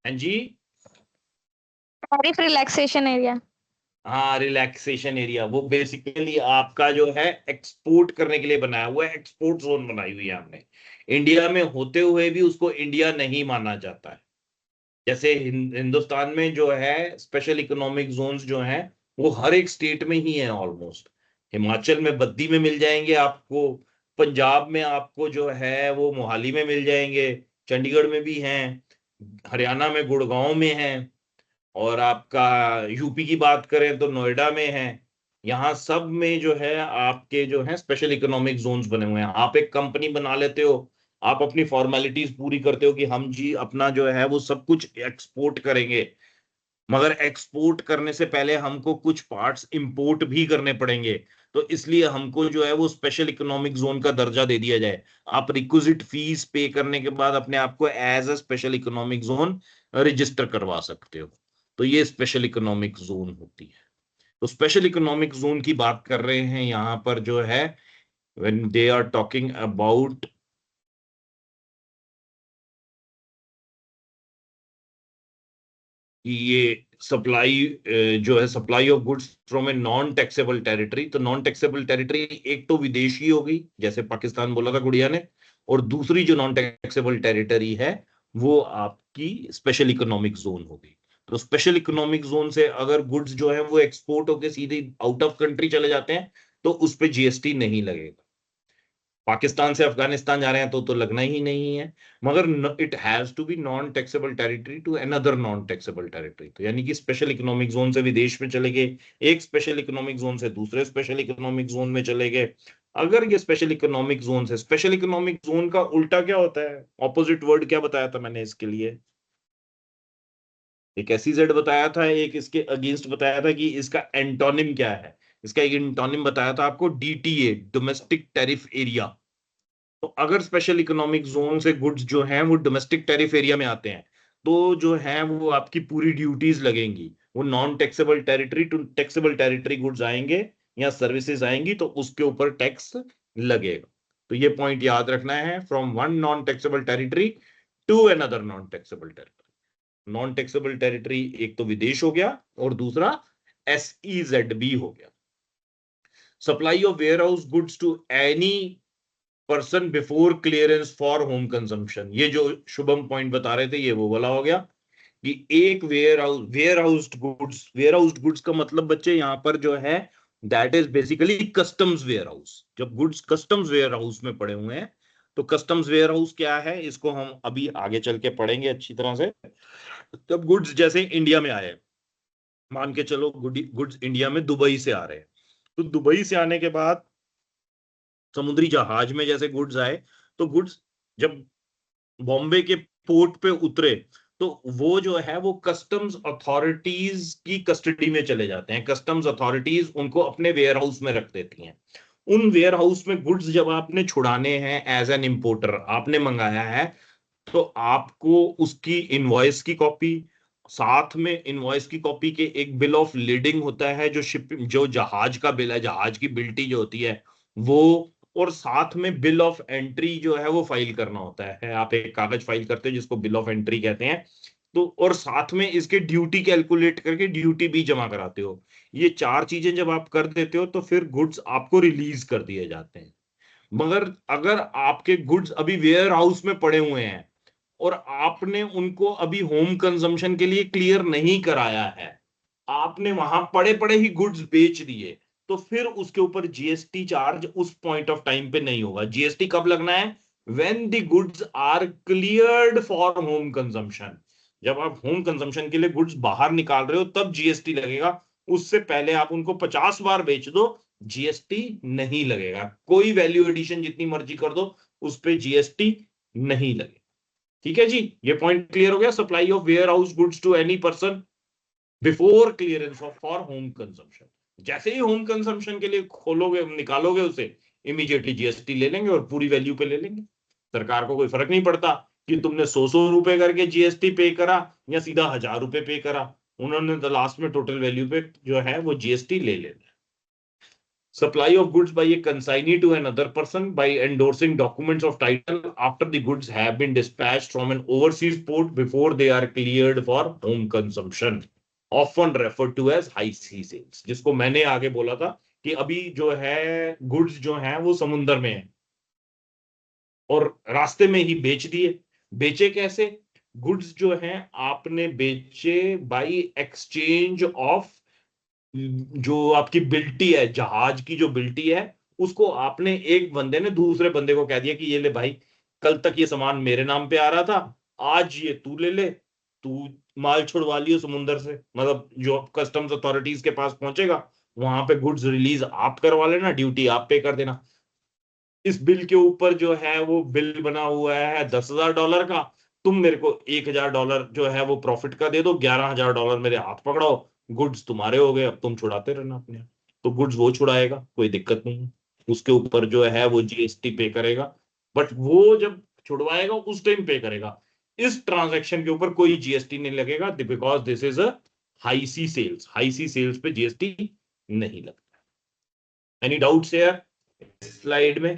हाँ जी। Tariff relaxation area. हाँ, रिलैक्सेशन एरिया वो बेसिकली आपका जो है एक्सपोर्ट करने के लिए बनाया हुआ है, एक्सपोर्ट जोन बनाई हुई है हमने। इंडिया में होते हुए भी उसको इंडिया नहीं माना जाता है। जैसे हिंदुस्तान में जो है स्पेशल इकोनॉमिक जोन्स जो हैं वो हर एक स्टेट में ही है ऑलमोस्ट। हिमाचल में बद्दी में मिल जाएंगे आपको, पंजाब में आपको जो है वो मोहाली में मिल जाएंगे, चंडीगढ़ में भी हैं, हरियाणा में गुड़गांव में हैं, और आपका यूपी की बात करें तो नोएडा में है। यहाँ सब में जो है आपके जो है स्पेशल इकोनॉमिक जोन्स बने हुए हैं। आप एक कंपनी बना लेते हो, आप अपनी फॉर्मेलिटीज पूरी करते हो कि हम जी अपना जो है वो सब कुछ एक्सपोर्ट करेंगे, मगर एक्सपोर्ट करने से पहले हमको कुछ पार्ट्स इंपोर्ट भी करने पड़ेंगे, तो इसलिए हमको जो है वो स्पेशल इकोनॉमिक जोन का दर्जा दे दिया जाए। आप रिक्विजिट फीस पे करने के बाद अपने आप को as a special economic zone register करवा सकते हो। तो ये स्पेशल इकोनॉमिक जोन होती है। तो स्पेशल इकोनॉमिक जोन की बात कर रहे हैं यहां पर जो है, when they are talking about ये सप्लाई जो है supply of goods from a non taxable territory. तो नॉन टैक्सेबल टेरिटरी एक तो विदेशी हो गई, जैसे पाकिस्तान बोला था गुड़िया ने, और दूसरी जो नॉन टैक्सेबल टेरिटरी है वो आपकी स्पेशल इकोनॉमिक जोन हो गई। तो स्पेशल इकोनॉमिक जोन से अगर गुड्स जो है वो एक्सपोर्ट होकर सीधे आउट ऑफ कंट्री चले जाते हैं तो उस पर जीएसटी नहीं लगेगा। पाकिस्तान से अफगानिस्तान जा रहे हैं तो लगना ही नहीं है। मगर it has to be non taxable territory to another non taxable territory. तो यानी कि स्पेशल इकोनॉमिक जोन से विदेश में चले गए, एक स्पेशल इकोनॉमिक जोन से दूसरे स्पेशल इकोनॉमिक जोन में चले गए, अगर ये स्पेशल इकोनॉमिक जोन है, स्पेशल इकोनॉमिक जोन का उल्टा क्या होता है, ऑपोजिट वर्ड क्या बताया था मैंने इसके लिए, एक एसईजेड बताया था, एक इसके अगेंस्ट बताया था कि इसका एंटोनिम क्या है। इसका एक एंटोनिम बताया था आपको, डीटीए, डोमेस्टिक टैरिफ एरिया। तो अगर स्पेशल इकोनॉमिक जोन से गुड्स जो हैं वो डोमेस्टिक टैरिफ एरिया में आते हैं, तो जो है वो आपकी पूरी ड्यूटीज लगेंगी, वो non taxable territory to taxable territory goods आएंगे या सर्विसेज आएंगी तो उसके ऊपर टैक्स लगेगा। तो ये पॉइंट याद रखना है, from one non taxable territory to another non taxable territory. Non taxable territory एक तो विदेश हो गया और दूसरा SEZB हो गया। Supply of warehouse goods to any person before clearance for home consumption, ये जो शुभम पॉइंट बता रहे थे ये वो वाला हो गया कि एक वेयर हाउस्ड गुड्स का मतलब बच्चे यहां पर जो है that is basically customs warehouse. जब गुड्स कस्टम्स वेयर हाउस में पड़े हुए हैं तो कस्टम्स वेयर हाउस क्या है, इसको हम अभी आगे चल के पढ़ेंगे अच्छी तरह से। जब गुड्स जैसे इंडिया में आए, मान के चलो गुड्स इंडिया में दुबई से आ रहे हैं, तो दुबई से आने के बाद समुद्री जहाज में जैसे गुड्स आए, तो गुड्स जब बॉम्बे के पोर्ट पे उतरे तो वो जो है वो कस्टम्स अथॉरिटीज की कस्टडी में चले जाते हैं। कस्टम्स अथॉरिटीज उनको अपने वेयर हाउस में रख देती हैं। उन वेयर हाउस में गुड्स जब आपने छुड़ाने हैं एज एन इंपोर्टर, आपने मंगाया है, तो आपको उसकी इनवॉइस की कॉपी, साथ में इनवॉइस की कॉपी के एक बिल ऑफ लीडिंग होता है, जो जो जहाज का बिल है, जहाज की बिल्टी जो होती है वो, और साथ में बिल ऑफ एंट्री जो है वो फाइल करना होता है। आप एक कागज फाइल करते हो जिसको बिल ऑफ एंट्री कहते हैं। तो और साथ में इसके ड्यूटी कैलकुलेट करके ड्यूटी भी जमा कराते हो। ये चार चीजें जब आप कर देते हो तो फिर गुड्स आपको रिलीज कर दिए जाते हैं। मगर अगर आपके गुड्स अभी वेयर हाउस में पड़े हुए हैं और आपने उनको अभी होम कंजम्पशन के लिए क्लियर नहीं कराया है, आपने वहां पड़े पड़े ही गुड्स बेच दिए, तो फिर उसके ऊपर जीएसटी चार्ज उस पॉइंट ऑफ टाइम पे नहीं होगा। जीएसटी कब लगना है, when the goods are cleared for home consumption. जब आप होम कंजम्पशन के लिए गुड्स बाहर निकाल रहे हो तब जीएसटी लगेगा। उससे पहले आप उनको 50 बार बेच दो, जीएसटी नहीं लगेगा। कोई वैल्यू एडिशन जितनी मर्जी कर दो, उस पर जीएसटी नहीं लगेगा। ठीक है जी, ये पॉइंट क्लियर हो गया। Supply of warehouse goods to any person before clearance of for home consumption. जैसे ही होम कंजम्पशन के लिए खोलोगे, निकालोगे उसे, इमीडिएटली जीएसटी ले लेंगे और पूरी वैल्यू पे ले लेंगे। सरकार को कोई फर्क नहीं पड़ता कि तुमने 100 रुपए करके जीएसटी पे करा या सीधा 1000 रुपए पे करा, उन्होंने तो लास्ट में टोटल वैल्यू पे जो है वो जीएसटी ले लेना। Supply of goods by a consignee to another person by endorsing documents of title after the goods have been dispatched from an overseas port before they are cleared for home consumption, often referred to as high sea sales, जिसको मैंने आगे बोला था कि अभी जो है goods जो हैं वो समुंदर में है और रास्ते में ही बेच दिए। बेचे कैसे, गुड्स जो हैं आपने बेचे बाय एक्सचेंज ऑफ, जो आपकी बिल्टी है, जहाज की जो बिल्टी है, उसको आपने, एक बंदे ने दूसरे बंदे को कह दिया कि ये ले भाई, कल तक ये सामान मेरे नाम पे आ रहा था, आज ये तू ले ले, तू माल छुड़वा लियो समुंदर से, मतलब जो कस्टम्स अथॉरिटीज के पास पहुंचेगा वहां पे गुड्स रिलीज आप करवा लेना, ड्यूटी आप पे कर देना। इस बिल के ऊपर जो है वो बिल बना हुआ है $10,000 का, तुम मेरे को $1,000 जो है वो प्रॉफिट का दे दो, $11,000 मेरे हाथ पकड़ाओ, गुड्स तुम्हारे हो गए, अब तुम छुड़ाते रहना अपने। तो गुड्स वो छुड़ाएगा, कोई दिक्कत नहीं है, उसके ऊपर जो है वो जीएसटी पे करेगा, बट वो जब छुड़वाएगा उस टाइम पे करेगा। इस ट्रांजैक्शन के ऊपर कोई जीएसटी नहीं लगेगा, because this is a high sea sales. High sea sales पे जीएसटी नहीं लगता। एनी डाउट्स हियर स्लाइड में?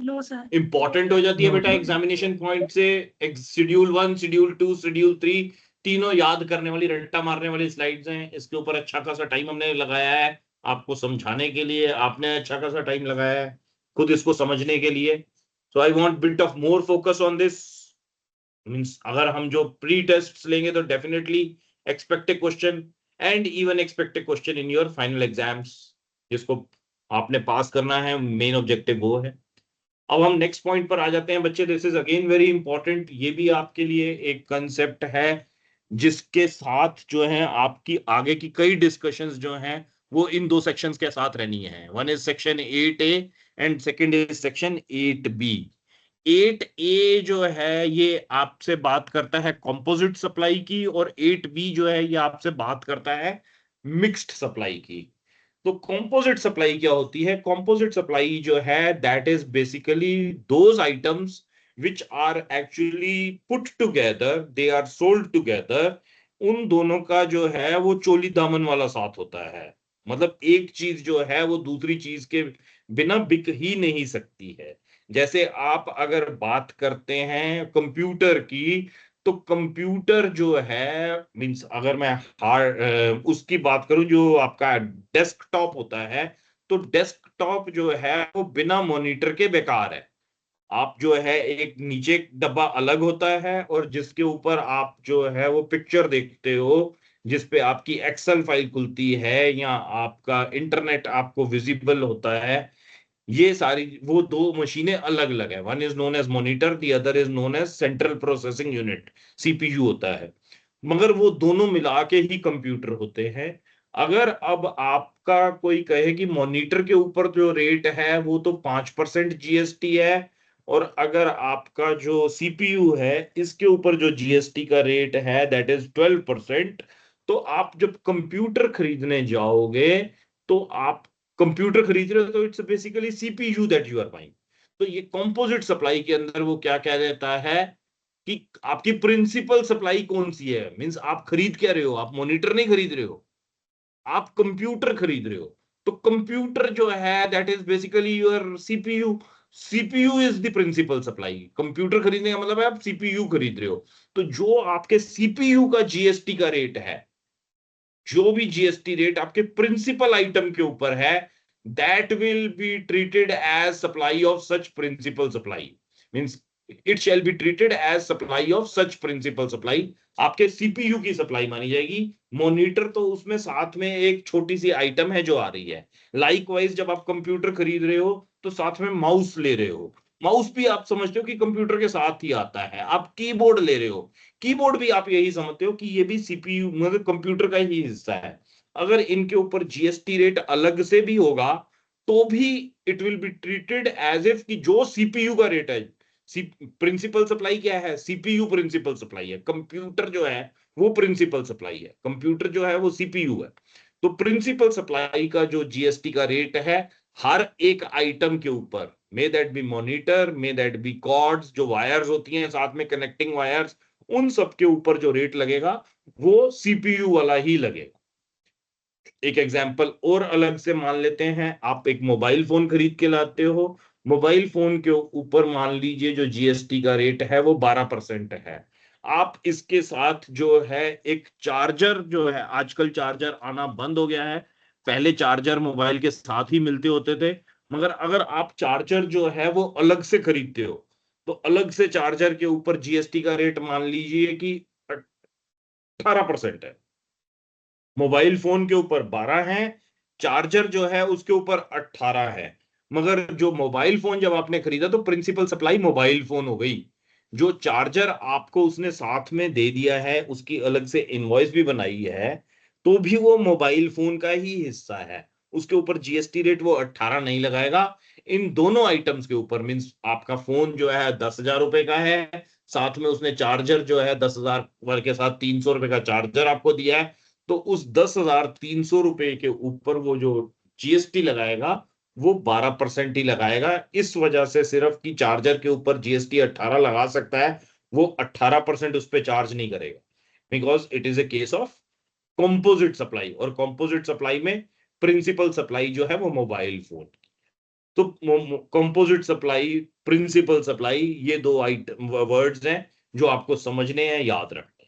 No sir. इंपॉर्टेंट हो जाती है बेटा एग्जामिनेशन पॉइंट से। शेड्यूल 1, शेड्यूल 2, शेड्यूल 3 तीनों याद करने वाली, रट्टा मारने वाली स्लाइड्स हैं। इसके ऊपर अच्छा खासा टाइम हमने लगाया है आपको समझाने के लिए, आपने अच्छा खासा टाइम लगाया है खुद इसको समझने के लिए। So I want bit of more focus on this. Means अगर हम जो प्री टेस्ट लेंगे तो definitely expected question and even expected question in your final exams, जिसको आपने पास करना है, मेन ऑब्जेक्टिव वो है। अब हम नेक्स्ट पॉइंट पर आ जाते हैं बच्चे। This is again very important. ये भी आपके लिए एक कंसेप्ट है जिसके साथ जो है आपकी आगे की कई डिस्कशंस जो हैं वो इन दो सेक्शंस के साथ रहनी है। One is section 8A and second is section 8B। 8A जो है ये आपसे बात करता है कंपोजिट सप्लाई की, और 8B जो है ये आपसे बात करता है मिक्स्ड सप्लाई की। तो कंपोजिट सप्लाई क्या होती है? कंपोजिट सप्लाई जो है that is basically those items which are actually put together, they are sold together। उन दोनों का जो है वो चोली दामन वाला साथ होता है। मतलब एक चीज जो है वो दूसरी चीज के बिना बिक ही नहीं सकती है। जैसे आप अगर बात करते हैं कंप्यूटर की, तो कंप्यूटर जो है मींस अगर मैं हार्ड उसकी बात करूं जो आपका डेस्कटॉप होता है, तो डेस्कटॉप जो है वो बिना मॉनिटर के बेकार है। आप जो है एक नीचे एक डब्बा अलग होता है और जिसके ऊपर आप जो है वो पिक्चर देखते हो, जिसपे आपकी एक्सेल फाइल खुलती है या आपका इंटरनेट आपको विजिबल होता है। ये सारी वो दो मशीनें अलग अलग है। One is known as monitor, the other is known as central processing unit, CPU होता है। मगर वो दोनों मिला के ही कंप्यूटर होते हैं। अगर अब आपका कोई कहे कि मॉनिटर के ऊपर जो रेट है वो तो 5% जीएसटी है, और अगर आपका जो सीपीयू है इसके ऊपर जो जीएसटी का रेट है दैट इज 12%। तो आप जब कंप्यूटर खरीदने जाओगे, तो आप कंप्यूटर खरीद रहे हो तो it's basically CPU that you are buying. तो ये कंपोजिट सप्लाई के अंदर वो क्या कह देता है कि आपकी प्रिंसिपल सप्लाई कौन सी है। मींस आप खरीद क्या रहे हो? आप मॉनिटर नहीं खरीद रहे हो, आप कंप्यूटर खरीद रहे हो। तो कंप्यूटर जो है that is basically your CPU. CPU is the principal supply. Computer खरीदने का मतलब है आप सीपीयू खरीद रहे हो। तो जो आपके सीपीयू का जीएसटी का रेट है, जो भी जीएसटी रेट आपके प्रिंसिपल आइटम के ऊपर है, that will be treated as supply of such principal supply. Means it shall be treated as supply of such principal supply. आपके सीपीयू की सप्लाई मानी जाएगी। मॉनिटर तो उसमें साथ में एक छोटी सी आइटम है जो आ रही है। लाइकवाइज जब आप कंप्यूटर खरीद रहे हो तो साथ में माउस ले रहे हो। माउस भी आप समझते हो कि कंप्यूटर के साथ ही आता है। आप कीबोर्ड ले रहे हो, कीबोर्ड भी आप यही समझते हो कि ये भी सीपीयू मतलब कंप्यूटर का ही हिस्सा है। अगर इनके ऊपर जीएसटी रेट अलग से भी होगा तो भी it will be treated as if कि जो सीपीयू का रेट है। प्रिंसिपल सप्लाई क्या है? सीपीयू प्रिंसिपल सप्लाई है। कंप्यूटर जो है वो प्रिंसिपल सप्लाई है, कंप्यूटर जो है वो सीपीयू है। तो प्रिंसिपल सप्लाई का जो जीएसटी का रेट है हर एक आइटम के ऊपर, may that be monitor, may that be cords जो वायर्स होती हैं साथ में कनेक्टिंग वायर्स, उन सब के ऊपर जो रेट लगेगा वो सीपीयू वाला ही लगेगा। एक एग्जांपल और अलग से मान लेते हैं। आप एक मोबाइल फोन खरीद के लाते हो, मोबाइल फोन के ऊपर मान लीजिए जो जीएसटी का रेट है वो 12% है। आप इसके साथ जो है एक चार्जर जो है, आजकल चार्जर आना बंद हो गया है, पहले चार्जर मोबाइल के साथ ही मिलते होते थे। मगर अगर आप चार्जर जो है वो अलग से खरीदते हो, तो अलग से चार्जर के ऊपर जीएसटी का रेट मान लीजिए कि 18% है। मोबाइल फोन के ऊपर 12 है, चार्जर जो है उसके ऊपर 18 है। मगर जो मोबाइल फोन जब आपने खरीदा तो प्रिंसिपल सप्लाई मोबाइल फोन हो गई। जो चार्जर आपको उसने साथ में दे दिया है उसकी अलग से इनवॉइस भी बनाई है, तो भी वो मोबाइल फोन का ही हिस्सा है। उसके ऊपर जीएसटी रेट वो 18 नहीं लगाएगा। इन दोनों आइटम्स के ऊपर मींस आपका फोन जो है 10,000 रुपए का है, साथ में उसने चार्जर जो है 10,000 के साथ 300 रुपए का चार्जर आपको दिया है, तो उस 10,300 रुपए के ऊपर वो जो जीएसटी लगाएगा वो 12% ही लगाएगा। इस वजह से सिर्फ कि चार्जर के ऊपर जीएसटी 18 लगा सकता है, वो 18% उस पर चार्ज नहीं करेगा, because it is a case of composite supply. और कंपोजिट सप्लाई में प्रिंसिपल सप्लाई जो है वो मोबाइल फोन। तो कंपोजिट सप्लाई, प्रिंसिपल सप्लाई, ये दो वर्ड्स हैं जो आपको समझने हैं, याद रखने हैं।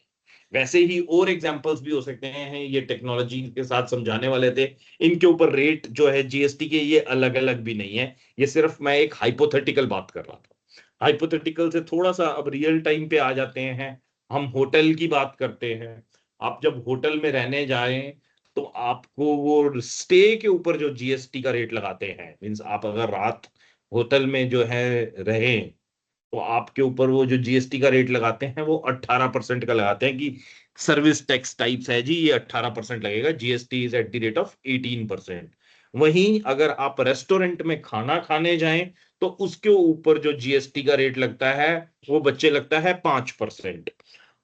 वैसे ही और एग्जांपल्स भी हो सकते हैं, ये टेक्नोलॉजी के साथ समझाने वाले थे। इनके ऊपर रेट जो है जीएसटी के ये अलग अलग भी नहीं है, ये सिर्फ मैं एक हाइपोथेटिकल बात कर रहा था। हाइपोथेटिकल से थोड़ा सा अब रियल टाइम पे आ जाते हैं। हम होटल की बात करते हैं। आप जब होटल में रहने जाएं तो आपको वो स्टे के ऊपर जो जीएसटी का रेट लगाते हैं, मींस आप अगर रात होटल में जो है रहें तो आपके ऊपर वो जो जीएसटी का रेट लगाते हैं वो 18% का लगाते हैं कि सर्विस टैक्स टाइप्स है जी, ये 18% लगेगा, GST is at the rate of 18%। वहीं अगर आप रेस्टोरेंट में खाना खाने जाएं तो उसके ऊपर जो जीएसटी का रेट लगता है वो बच्चे लगता है 5%।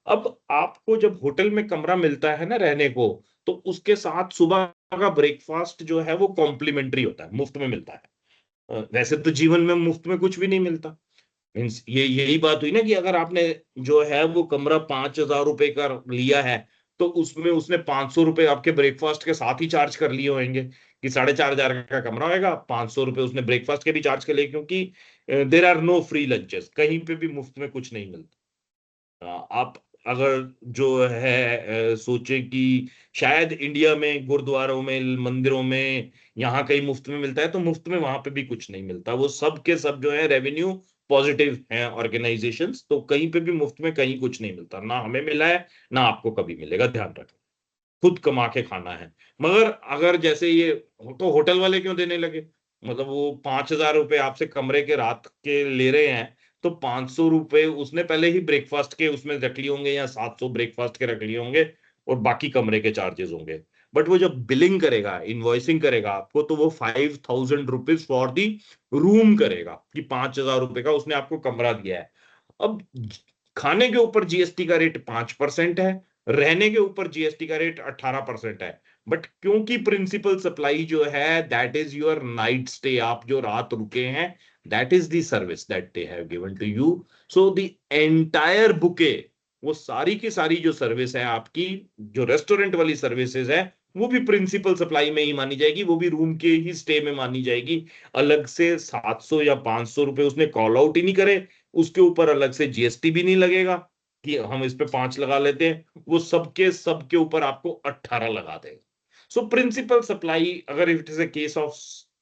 अब आपको जब होटल में कमरा मिलता है ना रहने को, तो उसके साथ सुबह का ब्रेकफास्ट जो है वो कॉम्प्लीमेंट्री होता है, मुफ्त में मिलता है। वैसे तो जीवन में मुफ्त में कुछ भी नहीं मिलता। मीन्स ये यही बात हुई ना कि अगर आपने जो है वो कमरा 5,000 रुपए का लिया है, तो उसमें उसने 500 रुपए आपके ब्रेकफास्ट के साथ ही चार्ज कर लिए होंगे कि 4,500 का कमरा होएगा, 500 रुपए उसने ब्रेकफास्ट के भी चार्ज कर लिए, क्योंकि there are no free lunches, कहीं पे भी मुफ्त में कुछ नहीं मिलता। आप अगर जो है सोचे कि शायद इंडिया में गुरुद्वारों में मंदिरों में यहाँ कहीं मुफ्त में मिलता है, तो मुफ्त में वहां पे भी कुछ नहीं मिलता। वो सब के सब जो है रेवेन्यू पॉजिटिव हैं ऑर्गेनाइजेशंस, तो कहीं पे भी मुफ्त में कहीं कुछ नहीं मिलता, ना हमें मिला है ना आपको कभी मिलेगा, ध्यान रखें। खुद कमा के खाना है। मगर अगर जैसे ये तो होटल वाले क्यों देने लगे, मतलब वो 5,000 रुपए आपसे कमरे के रात के ले रहे हैं, तो 500 रुपए उसने पहले ही ब्रेकफास्ट के उसमें रख लिए होंगे या 700 ब्रेकफास्ट के रख लिए होंगे और बाकी कमरे के चार्जेस होंगे। बट वो जब बिलिंग करेगा, इनवॉइसिंग करेगा आपको, तो वो 5,000 रुपीज फॉर दी रूम करेगा कि 5,000 रुपए का उसने आपको कमरा दिया है। अब खाने के ऊपर जीएसटी का रेट 5% है, रहने के ऊपर जीएसटी का रेट 18% है। बट क्योंकि प्रिंसिपल सप्लाई जो है that is your night stay, आप जो रात रुके हैं, that is the service that they have given to you. So the entire bouquet, वो सारी की सारी जो सर्विस है आपकी, जो रेस्टोरेंट वाली सर्विसेज है, वो भी प्रिंसिपल सप्लाई में ही मानी जाएगी, वो भी रूम के ही स्टे में मानी जाएगी। अलग से 700 या 500 रुपए उसने कॉल आउट ही नहीं करे, उसके ऊपर अलग से जीएसटी भी नहीं लगेगा कि हम इस पे 5 लगा लेते हैं, वो सबके ऊपर आपको 18 लगा देगा। सो प्रिंसिपल सप्लाई, अगर it is a case of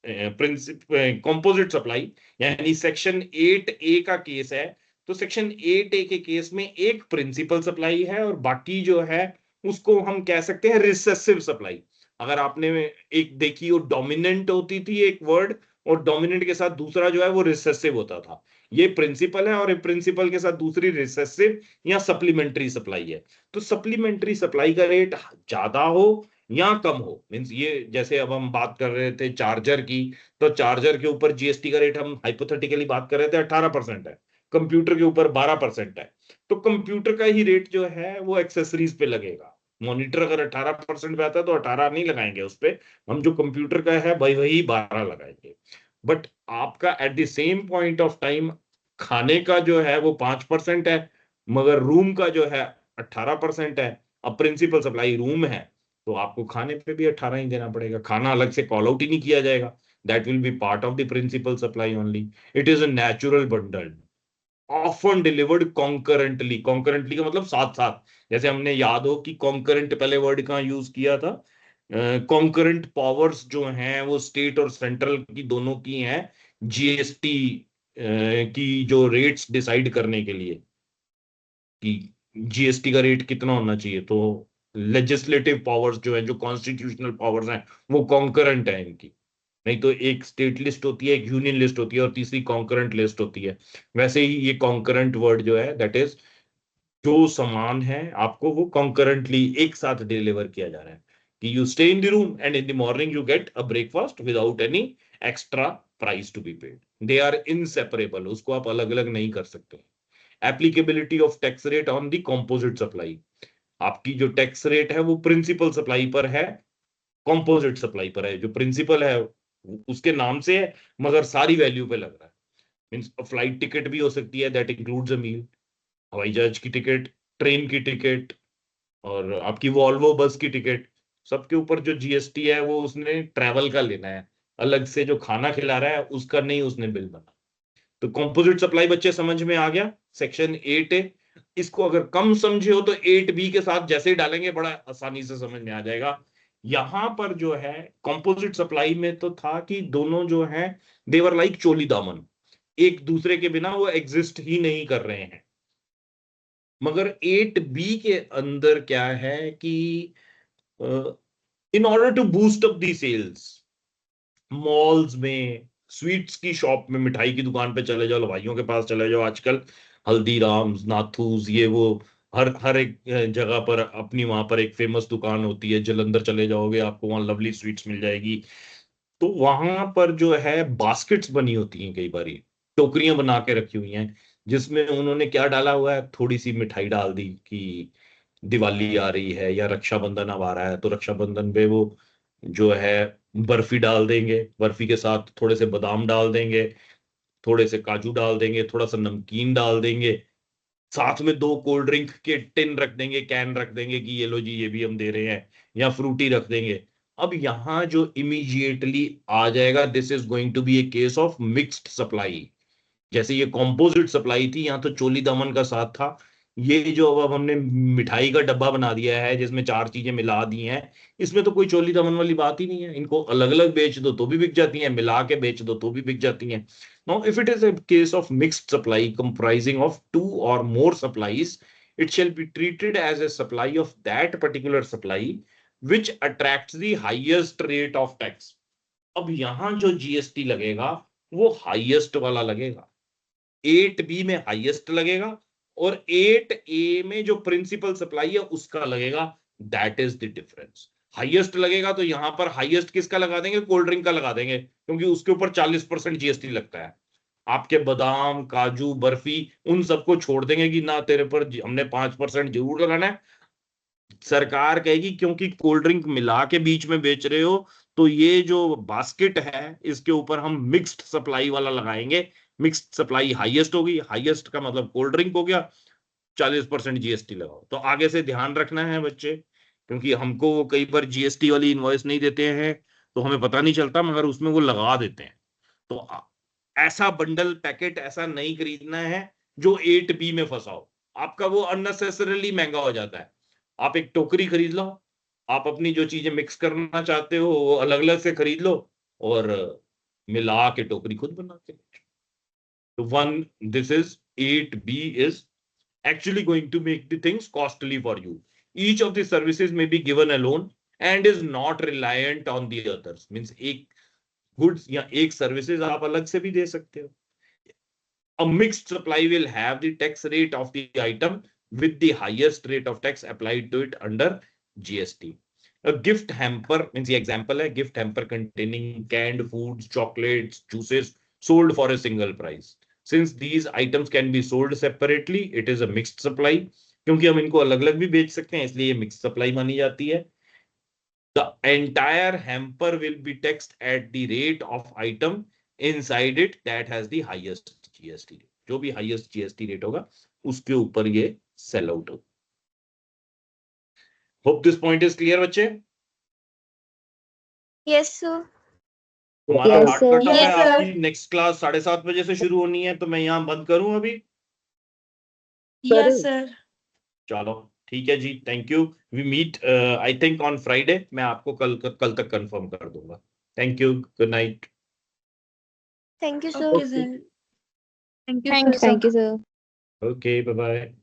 composite supply, यानी सेक्शन 8A का केस है, तो सेक्शन 8A के केस में एक प्रिंसिपल सप्लाई है और बाकी जो है उसको हम कह सकते हैं रिसेसिव सप्लाई। अगर आपने एक देखी, वो डोमिनेंट होती थी एक वर्ड, और डोमिनेंट के साथ दूसरा जो है वो रिसेसिव होता था। ये प्रिंसिपल है और प्रिंसिपल के साथ दूसरी रिसेसिव या सप्लीमेंट्री सप्लाई है। तो सप्लीमेंट्री सप्लाई का रेट ज्यादा हो या कम हो, मींस ये जैसे अब हम बात कर रहे थे चार्जर की, तो चार्जर के ऊपर जीएसटी का रेट हम हाइपोथेटिकली बात कर रहे थे 18% है, कंप्यूटर के ऊपर 12% है। तो कंप्यूटर का ही रेट जो है वो एक्सेसरीज पे लगेगा। मॉनिटर अगर 18% पे आता है तो 18 नहीं लगाएंगे उस पे, हम जो कंप्यूटर का है भाई वही 12 लगाएंगे। बट आपका at the same point of time खाने का जो है वो 5% है, मगर रूम का जो है 18% है। अब प्रिंसिपल सप्लाई रूम है, तो आपको खाने पे भी 18 ही देना पड़ेगा, खाना अलग से कॉल आउट ही नहीं किया जाएगा, that will be part of the principal supply only. It is a natural bundle, often delivered concurrently. Concurrently का मतलब साथ साथ, जैसे हमने याद हो कि कॉन्करेंट पहले वर्ड कहाँ यूज किया था, कॉन्करेंट पावर्स जो हैं वो स्टेट और सेंट्रल की दोनों की हैं जीएसटी की जो रेट्स डिसाइड करने के लिए कि जीएसटी का रेट कितना होना चाहिए। तो लेजिस्लेटिव पावर्स जो है, जो कॉन्स्टिट्यूशनल पावर्स हैं, वो कॉन्करेंट है इनकी। नहीं तो एक स्टेट लिस्ट होती है, एक यूनियन लिस्ट होती है और तीसरी कॉन्करेंट लिस्ट होती है। वैसे ही ये कॉन्करेंट वर्ड जो है दैट इज जो समान है आपको वो कॉन्करेंटली एक साथ डिलीवर किया जा रहा है कि you stay in the room and in the morning you get a breakfast without any extra price to be paid. They are inseparable, उसको आप अलग अलग नहीं कर सकते। Applicability of tax rate on the composite supply, आपकी जो tax rate है वो प्रिंसिपल सप्लाई पर है, कंपोजिट सप्लाई पर है। जो प्रिंसिपल है उसके नाम से है मगर सारी वैल्यू पे लग रहा है। मीन्स फ्लाइट टिकट भी हो सकती है, दैट इंक्लूड्स अ मील, हवाई जहाज की टिकट, ट्रेन की टिकट और आपकी वॉल्वो बस की टिकट, सबके ऊपर जो जीएसटी है वो उसने ट्रैवल का लेना है, अलग से जो खाना खिला रहा है उसका नहीं उसने बिल बना। तो कंपोजिट सप्लाई बच्चे समझ में आ गया, सेक्शन 8A। इसको अगर कम समझे हो तो 8B के साथ जैसे ही डालेंगे बड़ा आसानी से समझ में आ जाएगा। यहां पर जो है कंपोजिट सप्लाई में तो था कि दोनों जो है देवर लाइक चोली दामन, एक दूसरे के बिना वो एग्जिस्ट ही नहीं कर रहे हैं। मगर 8B के अंदर क्या है कि in order to boost up the sales, malls में स्वीट्स की शॉप में, मिठाई की दुकान पे चले जाओ, हलवाइयों के पास चले जाओ, आजकल हल्दीराम्स, नाथूस, ये वो हर हर एक जगह पर अपनी वहां पर एक फेमस दुकान होती है। जलंधर चले जाओगे, आपको वहां लवली स्वीट्स मिल जाएगी। तो वहां पर जो है बास्केट्स बनी होती हैं, कई बारी टोकरियां बना के रखी हुई हैं, जिसमें उन्होंने क्या डाला हुआ है, थोड़ी सी मिठाई डाल दी कि दिवाली आ रही है या रक्षाबंधन अब आ रहा है, तो रक्षाबंधन पे वो जो है बर्फी डाल देंगे, बर्फी के साथ थोड़े से बादाम डाल देंगे, थोड़े से काजू डाल देंगे, थोड़ा सा नमकीन डाल देंगे, साथ में 2 कोल्ड ड्रिंक के टिन रख देंगे, कैन रख देंगे कि ये लो जी, ये भी हम दे रहे हैं, या फ्रूटी रख देंगे। अब यहां जो इमीडिएटली आ जाएगा, this is going to be a case of mixed supply. जैसे ये कॉम्पोजिट सप्लाई थी, यहाँ तो चोली दामन का साथ था। ये जो अब हमने मिठाई का डब्बा बना दिया है जिसमें 4 चीजें मिला दी हैं, इसमें तो कोई चोली दामन वाली बात ही नहीं है। इनको अलग अलग बेच दो तो भी बिक जाती हैं, मिला के बेच दो तो भी बिक जाती हैं। Now if it is a case of mixed supply comprising of 2 or more supplies, it shall be treated as a supply of that particular supply which attracts the highest rate of tax. अब यहां जो GST लगेगा वो highest वाला लगेगा। 8B में highest लगेगा और 8A में जो प्रिंसिपल सप्लाई है उसका लगेगा। That is the difference. Highest लगेगा तो यहां पर हाईएस्ट किसका लगा देंगे, कोल्ड ड्रिंक का लगा देंगे, क्योंकि उसके ऊपर 40% जीएसटी लगता है। आपके बादाम, काजू, बर्फी, उन सबको छोड़ देंगे कि ना तेरे पर हमने 5% जरूर लगाना है। सरकार कहेगी क्योंकि कोल्ड ड्रिंक मिला के बीच में बेच रहे हो, तो ये जो बास्केट है इसके ऊपर हम मिक्स्ड सप्लाई वाला लगाएंगे। मिक्स्ड सप्लाई हाईएस्ट होगी, हाईएस्ट का मतलब कोल्ड ड्रिंक हो गया, 40% जीएसटी लगाओ। तो आगे से ध्यान रखना है बच्चे, क्योंकि हमको वो कई बार जीएसटी वाली इनवॉइस नहीं देते हैं तो हमें पता नहीं चलता, मगर उसमें वो लगा देते हैं। तो ऐसा बंडल पैकेट ऐसा नहीं खरीदना है जो 8B में फंसा हो, आपका वो अननेसेसरीली महंगा हो जाता है। आप एक टोकरी खरीद लो, आप अपनी जो चीजें मिक्स करना चाहते हो वो अलग अलग से खरीद लो और मिला के टोकरी खुद बना के बेचो। तो one, this is 8B is actually going to make the things costly for you. Each of the services may be given alone and is not reliant on the others. Means एक goods या एक services आप अलग से भी दे सकते हो। A mixed supply will have the tax rate of the item with the highest rate of tax applied to it under GST. A gift hamper means the example है gift hamper containing canned foods, chocolates, juices sold for a single price. Since these items can be sold separately, it is a mixed supply. क्योंकि हम इनको अलग अलग भी बेच सकते हैं, इसलिए ये mixed supply मानी जाती है। The entire hamper will be taxed at the rate of item inside it that has the highest GST rate. जो भी highest GST rate होगा उसके ऊपर ये sell out होगा। Hope this point is clear बच्चे। Yes, sir. हमारा Yes, hard sir. Cut off है, Yes, sir. आपकी नेक्स्ट क्लास 7:30 बजे से शुरू होनी है, तो मैं यहाँ बंद करूं अभी। Yes, sir. चलो ठीक है जी, thank you. We meet I think on Friday, मैं आपको कल तक कंफर्म कर दूंगा। Thank you, good night. Thank you, sir. Okay, sir. Thank you, sir. Thank you, sir. Okay, bye bye.